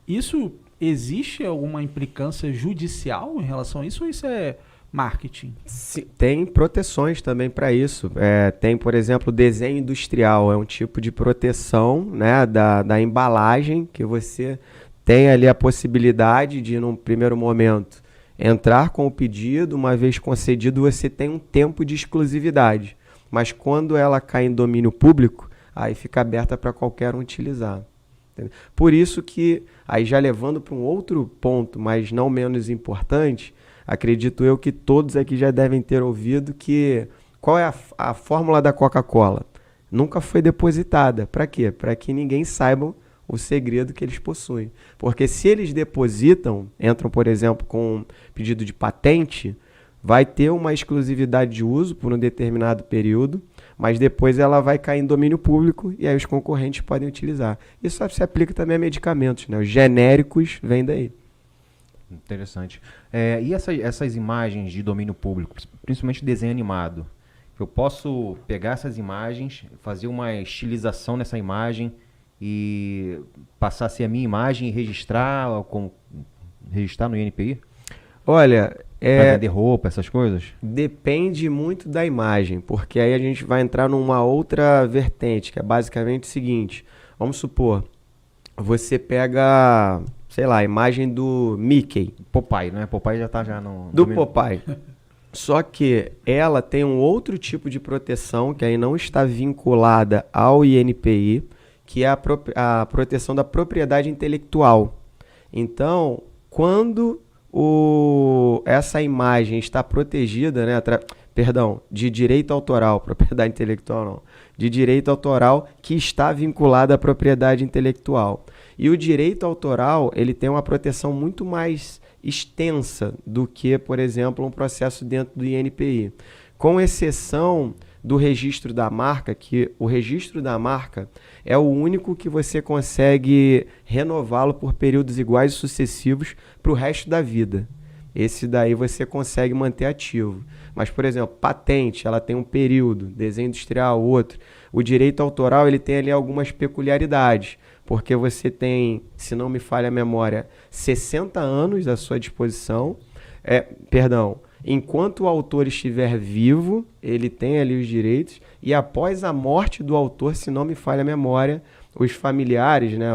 Isso, existe alguma implicância judicial em relação a isso ou isso é marketing? Sim, tem proteções também para isso. Tem, por exemplo, desenho industrial. É um tipo de proteção, né, da embalagem, que você tem ali a possibilidade de, num primeiro momento, entrar com o pedido, uma vez concedido, você tem um tempo de exclusividade. Mas quando ela cai em domínio público, aí fica aberta para qualquer um utilizar. Entendeu? Por isso que, aí já levando para um outro ponto, mas não menos importante, acredito eu que todos aqui já devem ter ouvido que qual é a fórmula da Coca-Cola? Nunca foi depositada. Para quê? Para que ninguém saiba o segredo que eles possuem. Porque se eles depositam, entram, por exemplo, com um pedido de patente, vai ter uma exclusividade de uso por um determinado período, mas depois ela vai cair em domínio público e aí os concorrentes podem utilizar. Isso se aplica também a medicamentos, né? Os genéricos vêm daí. Interessante. E essas imagens de domínio público, principalmente desenho animado, eu posso pegar essas imagens, fazer uma estilização nessa imagem e passar a ser a minha imagem e registrar no INPI? Olha, Pra vender roupa, essas coisas? depende muito da imagem, porque aí a gente vai entrar numa outra vertente, que é basicamente o seguinte. Vamos supor, você pega, sei lá, a imagem do Mickey, Popeye, né? Popeye já tá no... do Popeye. Só que ela tem um outro tipo de proteção que aí não está vinculada ao INPI, que é a proteção da propriedade intelectual. Então, quando essa imagem está protegida, né, de direito autoral, propriedade intelectual não, de direito autoral que está vinculada à propriedade intelectual. E o direito autoral, ele tem uma proteção muito mais extensa do que, por exemplo, um processo dentro do INPI. Com exceção do registro da marca, que o registro da marca é o único que você consegue renová-lo por períodos iguais e sucessivos para o resto da vida. Esse daí você consegue manter ativo. Mas, por exemplo, patente, ela tem um período, desenho industrial, outro. O direito autoral, ele tem ali algumas peculiaridades, porque você tem, se não me falha a memória, 60 anos à sua disposição. Enquanto o autor estiver vivo, ele tem ali os direitos, e após a morte do autor, se não me falha a memória, os familiares, né,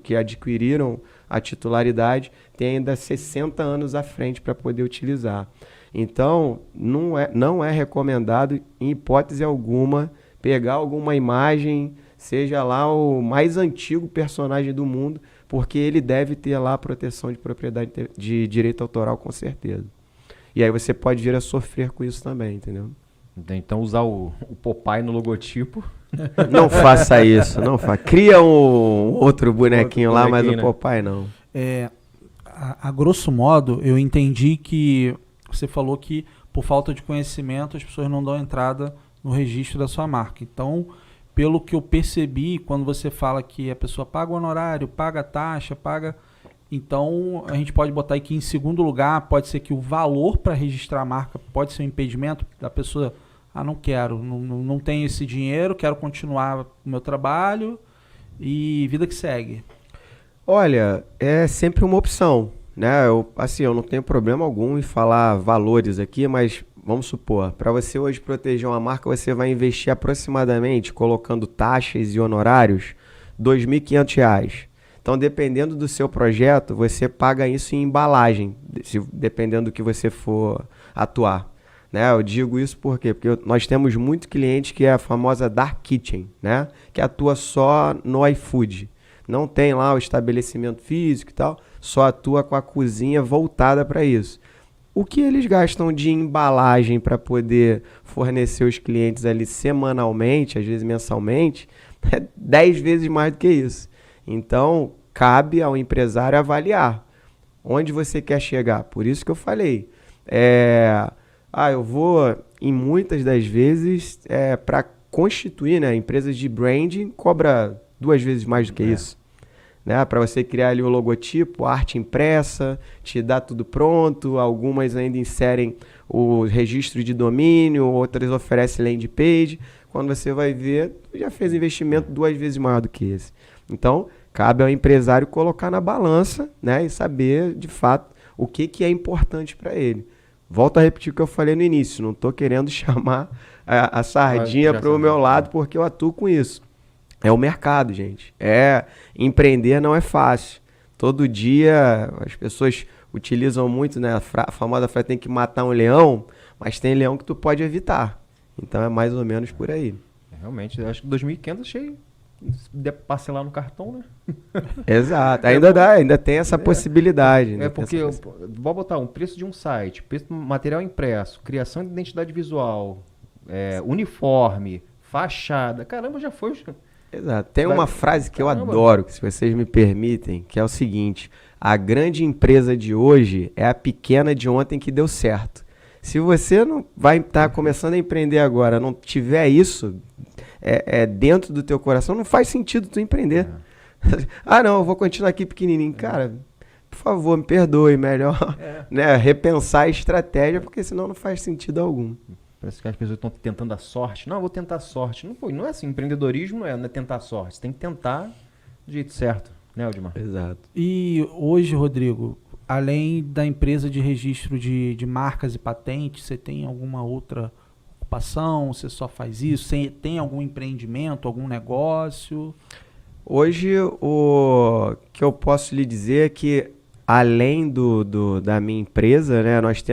que adquiriram a titularidade, têm ainda 60 anos à frente para poder utilizar. Então, não é recomendado, em hipótese alguma, pegar alguma imagem, seja lá o mais antigo personagem do mundo, porque ele deve ter lá a proteção de propriedade de direito autoral, com certeza. E aí você pode vir a sofrer com isso também, entendeu? Então usar o Popeye no logotipo. Não faça isso, não faça. Cria um outro bonequinho lá, mas o Popeye não. A grosso modo, eu entendi que você falou que por falta de conhecimento as pessoas não dão entrada no registro da sua marca. Então, pelo que eu percebi, quando você fala que a pessoa paga o honorário, paga a taxa, então, a gente pode botar aqui em segundo lugar, pode ser que o valor para registrar a marca pode ser um impedimento da pessoa, não quero, não tenho esse dinheiro, quero continuar o meu trabalho e vida que segue. Olha, é sempre uma opção, né? Eu não tenho problema algum em falar valores aqui, mas vamos supor, para você hoje proteger uma marca, você vai investir aproximadamente, colocando taxas e honorários, R$ 2.500. Então, dependendo do seu projeto, você paga isso em embalagem, dependendo do que você for atuar. Né? Eu digo isso por quê? Porque nós temos muito cliente que é a famosa Dark Kitchen, né? Que atua só no iFood. Não tem lá o estabelecimento físico e tal, só atua com a cozinha voltada para isso. O que eles gastam de embalagem para poder fornecer os clientes ali semanalmente, às vezes mensalmente, é 10 vezes mais do que isso. Então, cabe ao empresário avaliar onde você quer chegar. Por isso que eu falei. Eu vou, em muitas das vezes, para constituir, né, empresas de branding, cobra 2 vezes mais do que isso. Né, para você criar ali o logotipo, arte impressa, te dá tudo pronto. Algumas ainda inserem o registro de domínio, outras oferecem landing page. Quando você vai ver, já fez investimento 2 vezes maior do que esse. Então, cabe ao empresário colocar na balança, né, e saber, de fato, o que é importante para ele. Volto a repetir o que eu falei no início, não estou querendo chamar a sardinha para o meu lado, porque eu atuo com isso. É o mercado, gente. Empreender não é fácil. Todo dia as pessoas utilizam muito, né, a famosa frase, tem que matar um leão, mas tem leão que tu pode evitar. Então é mais ou menos por aí. Realmente, eu acho que 2.500 achei... Se der parcelar no cartão, né? Exato, ainda tem essa possibilidade. Porque vou botar um preço de um site, preço de material impresso, criação de identidade visual, uniforme, fachada. Caramba, já foi. Exato. Tem uma frase que eu adoro, que se vocês me permitem, que é o seguinte: a grande empresa de hoje é a pequena de ontem que deu certo. Se você não vai estar começando a empreender agora, não tiver isso dentro do teu coração, não faz sentido tu empreender. Não, eu vou continuar aqui pequenininho. Cara, por favor, me perdoe, melhor né, repensar a estratégia, porque senão não faz sentido algum. Parece que as pessoas estão tentando a sorte. Não, eu vou tentar a sorte. Não, pô, não é assim, empreendedorismo não é tentar a sorte. Você tem que tentar do jeito certo, né, Aldimar? Exato. E hoje, Rodrigo, além da empresa de registro de marcas e patentes, você tem alguma outra ocupação? Você só faz isso? Você tem algum empreendimento, algum negócio? Hoje, o que eu posso lhe dizer é que, além da minha empresa, né, nós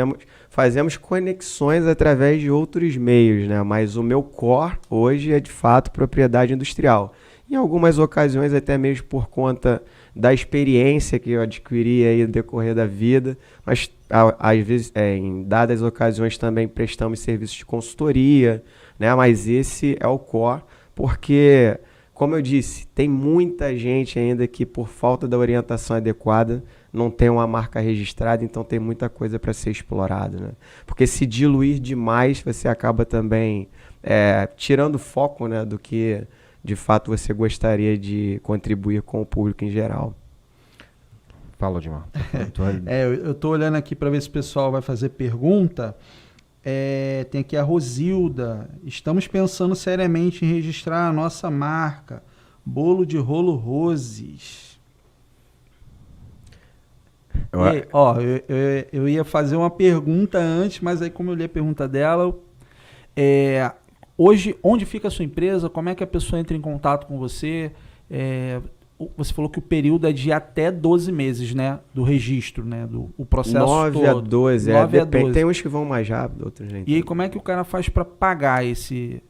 fazemos conexões através de outros meios, né, mas o meu core hoje é, de fato, propriedade industrial. Em algumas ocasiões, até mesmo por conta da experiência que eu adquiri aí no decorrer da vida, mas às vezes, em dadas ocasiões, também prestamos serviços de consultoria, né, mas esse é o core, porque... Como eu disse, tem muita gente ainda que, por falta da orientação adequada, não tem uma marca registrada, então tem muita coisa para ser explorada, né? Porque se diluir demais, você acaba também tirando foco, né, do que, de fato, você gostaria de contribuir com o público em geral. Fala, Aldimar. Eu estou olhando aqui para ver se o pessoal vai fazer pergunta. Tem aqui a Rosilda. Estamos pensando seriamente em registrar a nossa marca, Bolo de Rolo Roses. Eu ia fazer uma pergunta antes, mas aí como eu li a pergunta dela, hoje, onde fica a sua empresa? Como é que a pessoa entra em contato com você? Você falou que o período é de até 12 meses, né? Do registro, né? O processo 9 todo. a 12, 9 a 12. Tem uns que vão mais rápido, outros nem. E aí, como é que o cara faz para pagar esse...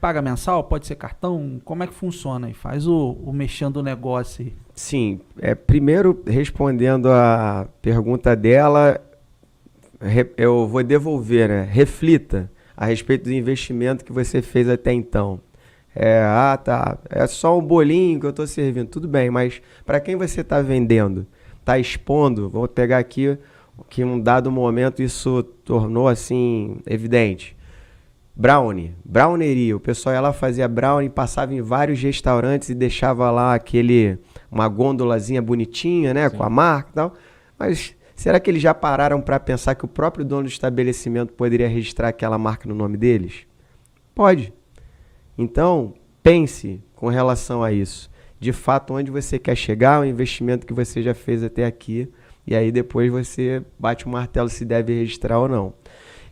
Paga mensal? Pode ser cartão? Como é que funciona aí? Faz o mexendo o negócio aí. Sim. Primeiro, respondendo a pergunta dela, eu vou devolver, né? Reflita a respeito do investimento que você fez até então. Tá, é só um bolinho que eu estou servindo, tudo bem, mas para quem você está vendendo? Está expondo? Vou pegar aqui que em um dado momento isso tornou assim evidente. Browneria, o pessoal ia lá, fazia brownie, passava em vários restaurantes e deixava lá uma gôndolazinha bonitinha, né, com a marca e tal, mas será que eles já pararam para pensar que o próprio dono do estabelecimento poderia registrar aquela marca no nome deles? Pode. Então, pense com relação a isso. De fato, onde você quer chegar, o investimento que você já fez até aqui, e aí depois você bate o martelo se deve registrar ou não.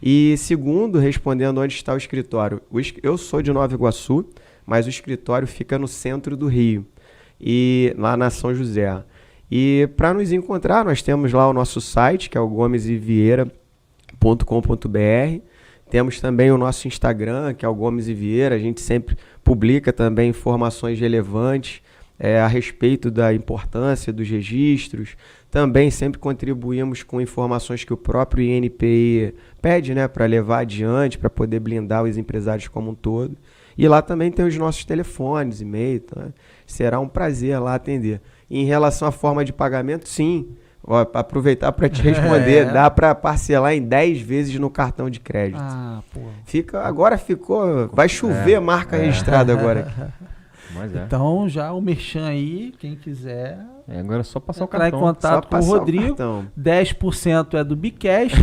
E segundo, respondendo onde está o escritório. Eu sou de Nova Iguaçu, mas o escritório fica no centro do Rio, e lá na São José. E para nos encontrar, nós temos lá o nosso site, que é o gomesevieira.com.br. Temos também o nosso Instagram, que é o Gomes e Vieira. A gente sempre publica também informações relevantes a respeito da importância dos registros. Também sempre contribuímos com informações que o próprio INPI pede, né, para levar adiante, para poder blindar os empresários como um todo. E lá também tem os nossos telefones, e-mail. Tá? Será um prazer lá atender. E em relação à forma de pagamento, sim. Aproveitar para te responder, dá para parcelar em 10 vezes no cartão de crédito. Agora ficou, vai chover marca registrada agora aqui. Mas então já o merchan aí, quem quiser, agora é só passar o entrar cartão. em contato com o Rodrigo, 10% é do Bicast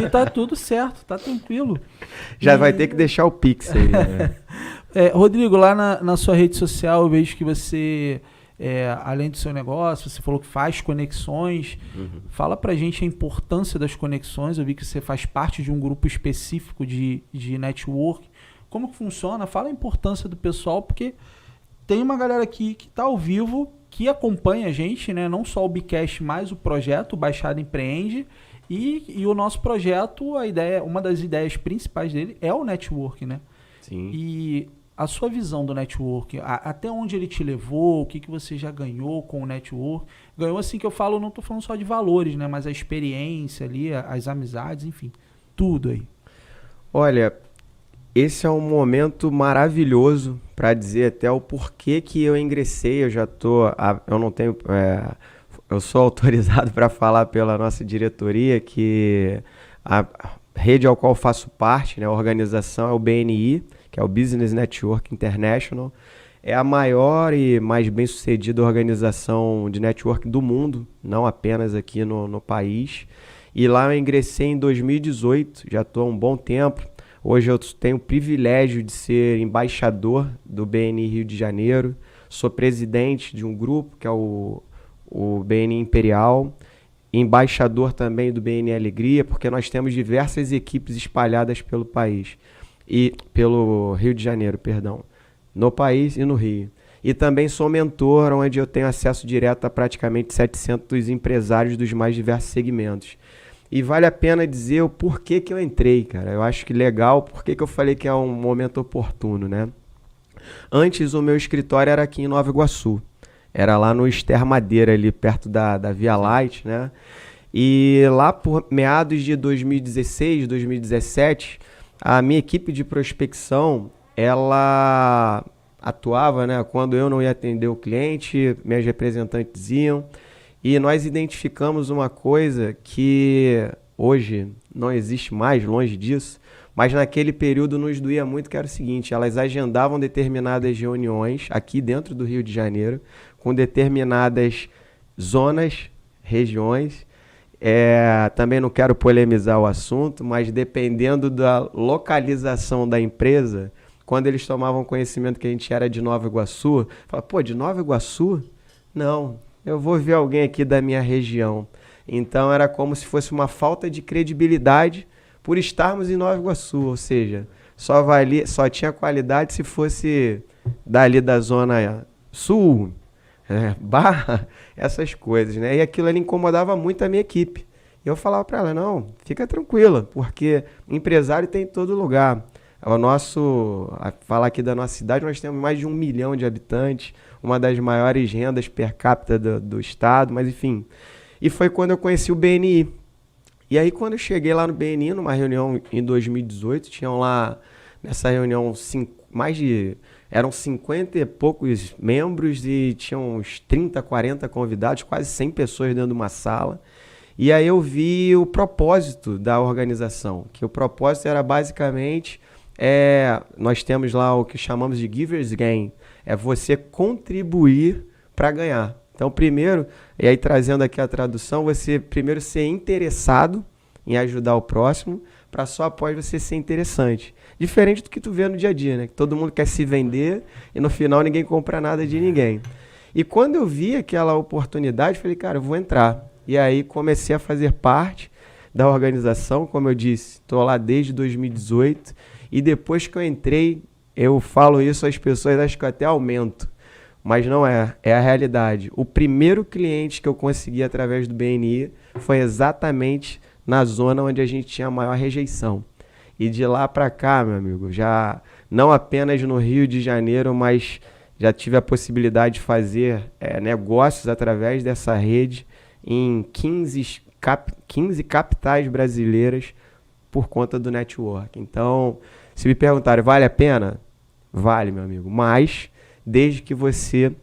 e tá tudo certo, tá tranquilo. Já vai ter que deixar o Pix aí. Né? Rodrigo, lá na sua rede social eu vejo que você... além do seu negócio, você falou que faz conexões. Fala pra gente a importância das conexões. Eu vi que você faz parte de um grupo específico de network. Como que funciona? Fala a importância do pessoal, porque tem uma galera aqui que tá ao vivo, que acompanha a gente, né? Não só o Bicast, mas o projeto, o Baixada Empreende. E o nosso projeto, uma das ideias principais dele é o network, né? Sim. E a sua visão do network, até onde ele te levou, o que você já ganhou com o network? Ganhou assim que eu falo, não estou falando só de valores, né? Mas a experiência ali, as amizades, enfim, tudo aí. Olha, esse é um momento maravilhoso para dizer até o porquê que eu ingressei. Eu sou autorizado para falar pela nossa diretoria que a rede ao qual faço parte, né, a organização é o BNI, que é o Business Network International. é a maior e mais bem-sucedida organização de network do mundo, não apenas aqui no país. E lá eu ingressei em 2018, já estou há um bom tempo. Hoje eu tenho o privilégio de ser embaixador do BNI Rio de Janeiro. Sou presidente de um grupo que é o BNI Imperial. Embaixador também do BNI Alegria, porque nós temos diversas equipes espalhadas pelo país. E pelo Rio de Janeiro, perdão. No país e no Rio. E também sou mentor, onde eu tenho acesso direto a praticamente 700 empresários dos mais diversos segmentos. E vale a pena dizer o porquê que eu entrei, cara. Eu acho que legal, porquê que eu falei que é um momento oportuno, né? Antes, o meu escritório era aqui em Nova Iguaçu. Era lá no Ester Madeira, ali perto da Via Light, né? E lá por meados de 2016, 2017, a minha equipe de prospecção, ela atuava, né? Quando eu não ia atender o cliente, meus representantes iam. E nós identificamos uma coisa que hoje não existe mais, longe disso, mas naquele período nos doía muito, que era o seguinte: elas agendavam determinadas reuniões aqui dentro do Rio de Janeiro, com determinadas zonas, regiões. Também não quero polemizar o assunto, mas dependendo da localização da empresa, quando eles tomavam conhecimento que a gente era de Nova Iguaçu, falavam, pô, de Nova Iguaçu? Não, eu vou ver alguém aqui da minha região. Então era como se fosse uma falta de credibilidade por estarmos em Nova Iguaçu, ou seja, só tinha qualidade se fosse dali da zona sul, Barra, essas coisas, né? E aquilo ali incomodava muito a minha equipe. E eu falava para ela, não, fica tranquila, porque empresário tem em todo lugar. Falar aqui da nossa cidade, nós temos mais de 1 milhão de habitantes, uma das maiores rendas per capita do estado, mas enfim. E foi quando eu conheci o BNI. E aí quando eu cheguei lá no BNI, numa reunião em 2018, tinham lá nessa reunião eram 50 e poucos membros e tinham uns 30, 40 convidados, quase 100 pessoas dentro de uma sala. E aí eu vi o propósito da organização, que o propósito era basicamente, nós temos lá o que chamamos de Giver's Gain, é você contribuir para ganhar. Então primeiro, e aí trazendo aqui a tradução, você primeiro ser interessado em ajudar o próximo, para só após você ser interessante. Diferente do que tu vê no dia a dia, né? Que todo mundo quer se vender e no final ninguém compra nada de ninguém. E quando eu vi aquela oportunidade, falei, cara, eu vou entrar. E aí comecei a fazer parte da organização, como eu disse, estou lá desde 2018. E depois que eu entrei, eu falo isso às pessoas, acho que eu até aumento. Mas não é a realidade. O primeiro cliente que eu consegui através do BNI foi exatamente na zona onde a gente tinha a maior rejeição. E de lá para cá, meu amigo, já não apenas no Rio de Janeiro, mas já tive a possibilidade de fazer negócios através dessa rede em 15 capitais brasileiras por conta do network. Então, se me perguntarem, vale a pena? Vale, meu amigo. Mas, desde que você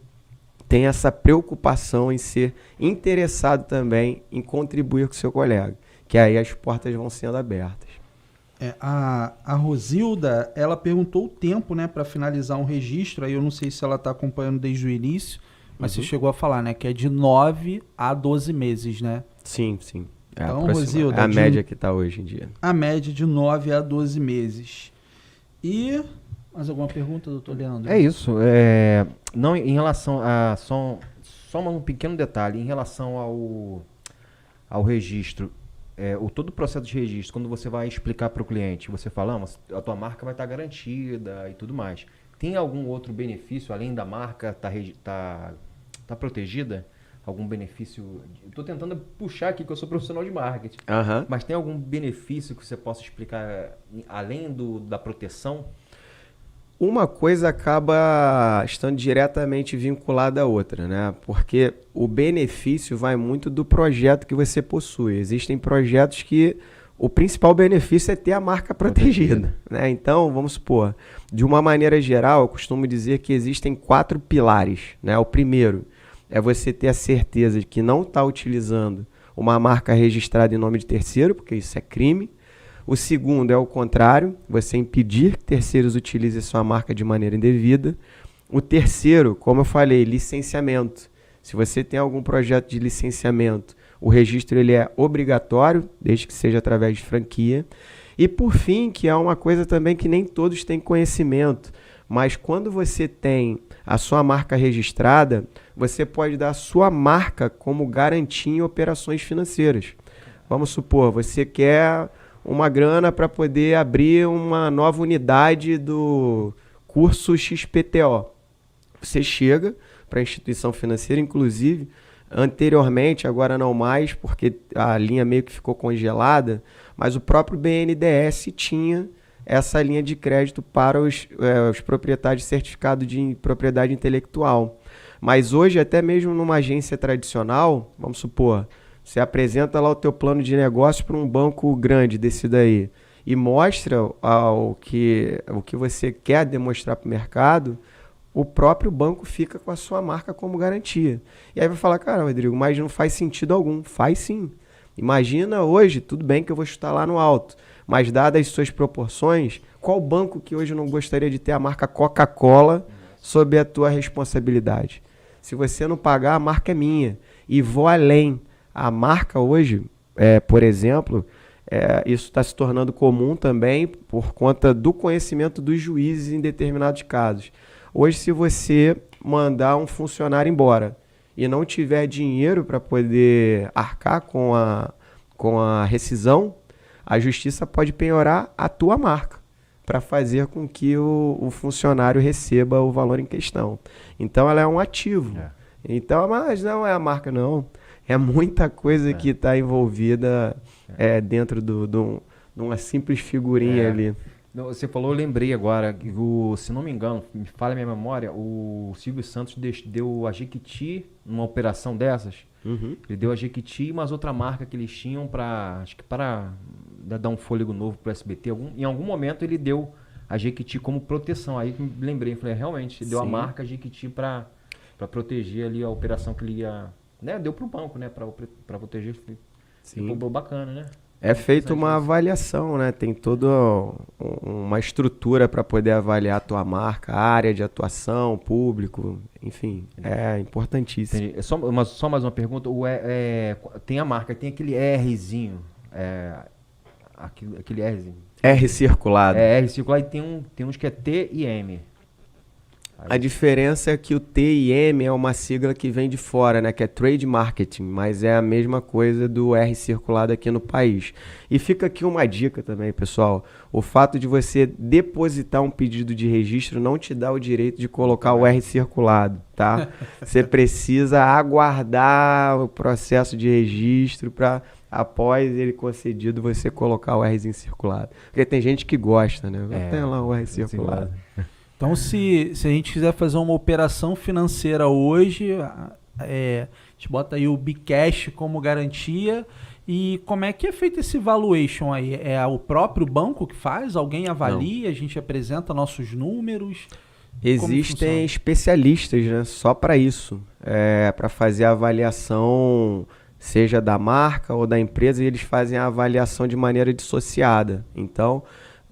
tenha essa preocupação em ser interessado também em contribuir com o seu colega, que aí as portas vão sendo abertas. A Rosilda, ela perguntou o tempo, né, para finalizar um registro. Aí eu não sei se ela está acompanhando desde o início, mas você chegou a falar, né, que é de 9 a 12 meses, né? Sim. Então, Rosilda, a média que está hoje em dia. A média de 9 a 12 meses. E mais alguma pergunta, doutor Leandro? É isso. Não, em relação a... Só um pequeno detalhe. Em relação ao registro, todo o processo de registro, quando você vai explicar para o cliente, você fala, a tua marca vai estar garantida e tudo mais. Tem algum outro benefício, além da marca tá protegida? Algum benefício? Estou tentando puxar aqui, que eu sou profissional de marketing. Uhum. Mas tem algum benefício que você possa explicar, além da proteção? Uma coisa acaba estando diretamente vinculada à outra, né? Porque o benefício vai muito do projeto que você possui. Existem projetos que o principal benefício é ter a marca protegida, né? Então, vamos supor, de uma maneira geral, eu costumo dizer que existem 4 pilares, né? O primeiro é você ter a certeza de que não está utilizando uma marca registrada em nome de terceiro, porque isso é crime. O segundo é o contrário, você impedir que terceiros utilizem sua marca de maneira indevida. O terceiro, como eu falei, licenciamento. Se você tem algum projeto de licenciamento, o registro ele é obrigatório, desde que seja através de franquia. E por fim, que é uma coisa também que nem todos têm conhecimento, mas quando você tem a sua marca registrada, você pode dar a sua marca como garantia em operações financeiras. Vamos supor, você quer uma grana para poder abrir uma nova unidade do curso XPTO. Você chega para a instituição financeira, inclusive, anteriormente, agora não mais, porque a linha meio que ficou congelada, mas o próprio BNDES tinha essa linha de crédito para os proprietários de certificado de propriedade intelectual. Mas hoje, até mesmo numa agência tradicional, vamos supor, você apresenta lá o teu plano de negócio para um banco grande desse daí e mostra o que você quer demonstrar para o mercado, o próprio banco fica com a sua marca como garantia. E aí vai falar, cara, Rodrigo, mas não faz sentido algum. Faz sim. Imagina hoje, tudo bem que eu vou chutar lá no alto, mas dadas as suas proporções, qual banco que hoje não gostaria de ter a marca Coca-Cola sob a tua responsabilidade? Se você não pagar, a marca é minha. E vou além. A marca hoje, por exemplo, isso está se tornando comum também por conta do conhecimento dos juízes em determinados casos. Hoje, se você mandar um funcionário embora e não tiver dinheiro para poder arcar com a rescisão, a justiça pode penhorar a tua marca para fazer com que o funcionário receba o valor em questão. Então, ela é um ativo. Então, mas não é a marca, não. É muita coisa que está envolvida dentro de uma simples figurinha ali. Não, você falou, eu lembrei agora, que se não me engano, me falha a minha memória, o Silvio Santos deu a Jequiti numa operação dessas. Uhum. Ele deu a Jequiti e umas outra marca que eles tinham para dar um fôlego novo pro SBT. Em algum momento ele deu a Jequiti como proteção. Aí me lembrei, falei, realmente, deu a marca Jequiti para proteger ali a operação que ele ia... Né? Deu pro banco, né? Para proteger. Sim. Pô, bacana, né? É feita uma avaliação, né? Tem toda uma estrutura para poder avaliar a tua marca, a área de atuação, público, enfim, é importantíssimo. Entendi. Só mais uma pergunta. Tem a marca, tem aquele Rzinho, aquele Rzinho. R circulado. R circulado e tem uns que é T e M. A diferença é que o T e M é uma sigla que vem de fora, né? Que é Trade Marketing, mas é a mesma coisa do R circulado aqui no país. E fica aqui uma dica também, pessoal. O fato de você depositar um pedido de registro não te dá o direito de colocar o R circulado, tá? Você precisa aguardar o processo de registro para, após ele concedido, você colocar o Rzinho circulado. Porque tem gente que gosta, né? Tem lá o R circulado. Então, se a gente quiser fazer uma operação financeira hoje, a gente bota aí o Bcash como garantia. E como é que é feito esse valuation aí? É o próprio banco que faz? Alguém avalia? Não. A gente apresenta nossos números? Existem especialistas, né, só para isso. Para fazer a avaliação, seja da marca ou da empresa, e eles fazem a avaliação de maneira dissociada. Então,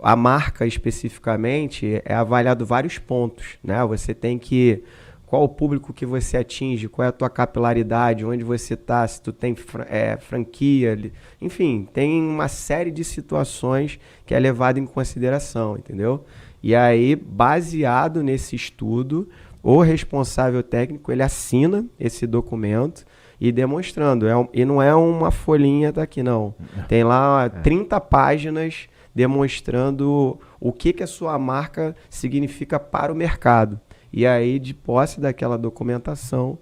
a marca especificamente é avaliado vários pontos, né? Você tem que... Qual o público que você atinge, qual é a tua capilaridade, onde você está, se tu tem franquia, enfim, tem uma série de situações que é levado em consideração, entendeu? E aí, baseado nesse estudo, o responsável técnico, ele assina esse documento e demonstrando, e não é uma folhinha daqui não, tem lá 30 páginas demonstrando o que a sua marca significa para o mercado. E aí, de posse daquela documentação,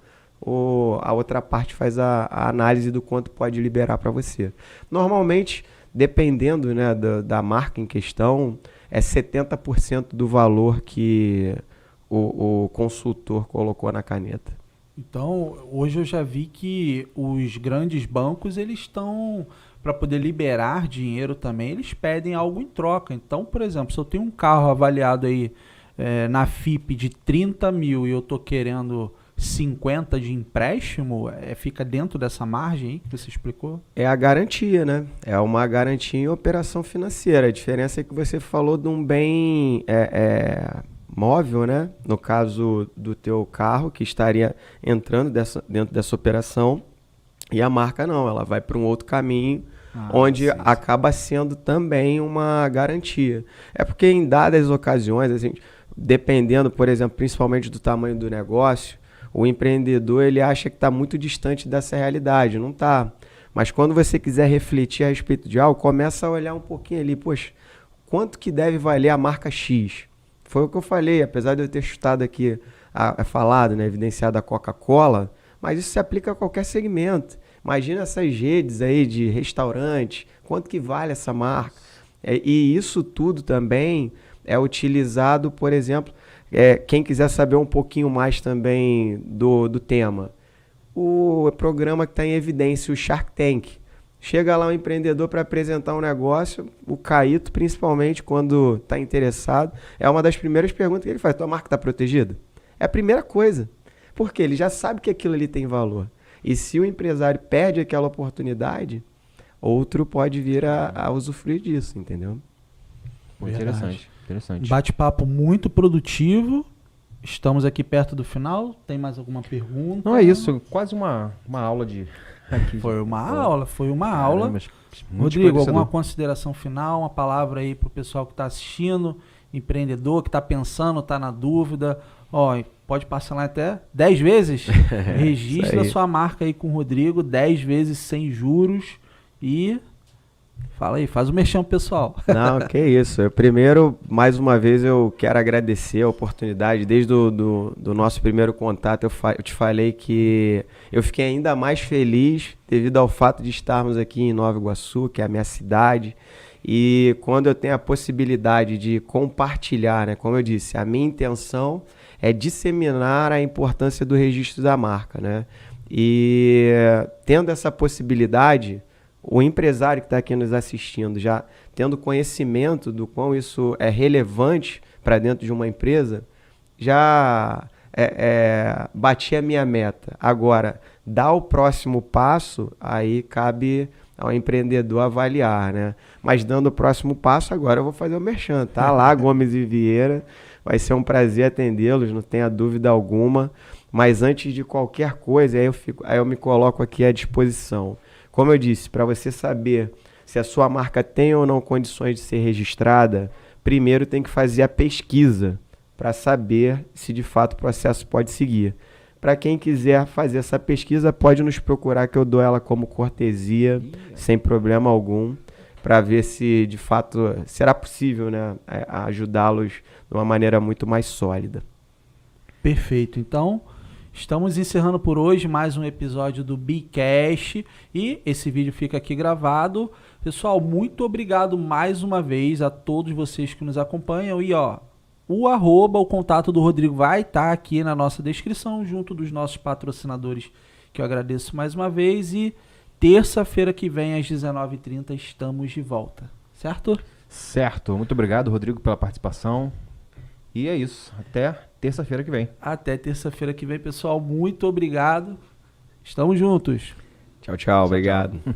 a outra parte faz a análise do quanto pode liberar para você. Normalmente, dependendo, né, da marca em questão, é 70% do valor que o consultor colocou na caneta. Então, hoje eu já vi que os grandes bancos, eles estão... Para poder liberar dinheiro também, eles pedem algo em troca. Então, por exemplo, se eu tenho um carro avaliado aí na FIP de 30 mil e eu estou querendo 50 de empréstimo, fica dentro dessa margem aí que você explicou? É a garantia, né? É uma garantia em operação financeira. A diferença é que você falou de um bem móvel, né? No caso do teu carro, que estaria entrando dentro dessa operação, e a marca não, ela vai para um outro caminho, onde sim. acaba sendo também uma garantia. É porque em dadas ocasiões, assim, dependendo, por exemplo, principalmente do tamanho do negócio, o empreendedor ele acha que está muito distante dessa realidade, não está. Mas quando você quiser refletir a respeito de algo, começa a olhar um pouquinho ali, poxa, quanto que deve valer a marca X? Foi o que eu falei, apesar de eu ter chutado aqui, falado, né, evidenciado a Coca-Cola, mas isso se aplica a qualquer segmento. Imagina essas redes aí de restaurante, quanto que vale essa marca? E isso tudo também é utilizado, por exemplo, quem quiser saber um pouquinho mais também do tema, o programa que está em evidência, o Shark Tank. Chega lá um empreendedor para apresentar um negócio, o Caíto, principalmente, quando está interessado, é uma das primeiras perguntas que ele faz: tua marca está protegida? É a primeira coisa, porque ele já sabe que aquilo ali tem valor. E se o empresário perde aquela oportunidade, outro pode vir a usufruir disso, entendeu? Interessante, interessante. Bate-papo muito produtivo. Estamos aqui perto do final. Tem mais alguma pergunta? Não é isso, quase uma aula de... Aqui, Foi uma aula. Caramba, muito Rodrigo, esclarecedor. alguma consideração final? Uma palavra aí pro pessoal que está assistindo, empreendedor que está pensando, está na dúvida. Ó, pode parcelar até 10 vezes. Registra sua marca aí com o Rodrigo, 10 vezes sem juros. E fala aí, faz o merchan pro pessoal. Não, que isso. Primeiro, mais uma vez, eu quero agradecer a oportunidade. Desde do nosso primeiro contato, eu te falei que eu fiquei ainda mais feliz devido ao fato de estarmos aqui em Nova Iguaçu, que é a minha cidade. E quando eu tenho a possibilidade de compartilhar, né, como eu disse, a minha intenção é disseminar a importância do registro da marca, né? E tendo essa possibilidade, o empresário que está aqui nos assistindo, já tendo conhecimento do quão isso é relevante para dentro de uma empresa, já bati a minha meta. Agora, dar o próximo passo, aí cabe ao empreendedor avaliar, né? Mas dando o próximo passo, agora eu vou fazer o merchan, tá? Lá, Gomes e Vieira, vai ser um prazer atendê-los, não tenha dúvida alguma. Mas antes de qualquer coisa, aí eu me coloco aqui à disposição. Como eu disse, para você saber se a sua marca tem ou não condições de ser registrada, primeiro tem que fazer a pesquisa para saber se de fato o processo pode seguir. Para quem quiser fazer essa pesquisa, pode nos procurar que eu dou ela como cortesia, sem problema algum, para ver se de fato será possível, né, ajudá-los de uma maneira muito mais sólida. Perfeito. Então, estamos encerrando por hoje mais um episódio do Bicast e esse vídeo fica aqui gravado. Pessoal, muito obrigado mais uma vez a todos vocês que nos acompanham e o contato do Rodrigo vai estar aqui na nossa descrição junto dos nossos patrocinadores, que eu agradeço mais uma vez, e terça-feira que vem às 19h30 estamos de volta, certo? Certo, muito obrigado, Rodrigo, pela participação. E é isso, até terça-feira que vem. Até terça-feira que vem, pessoal. Muito obrigado. Estamos juntos. Tchau, tchau. Obrigado. Tchau.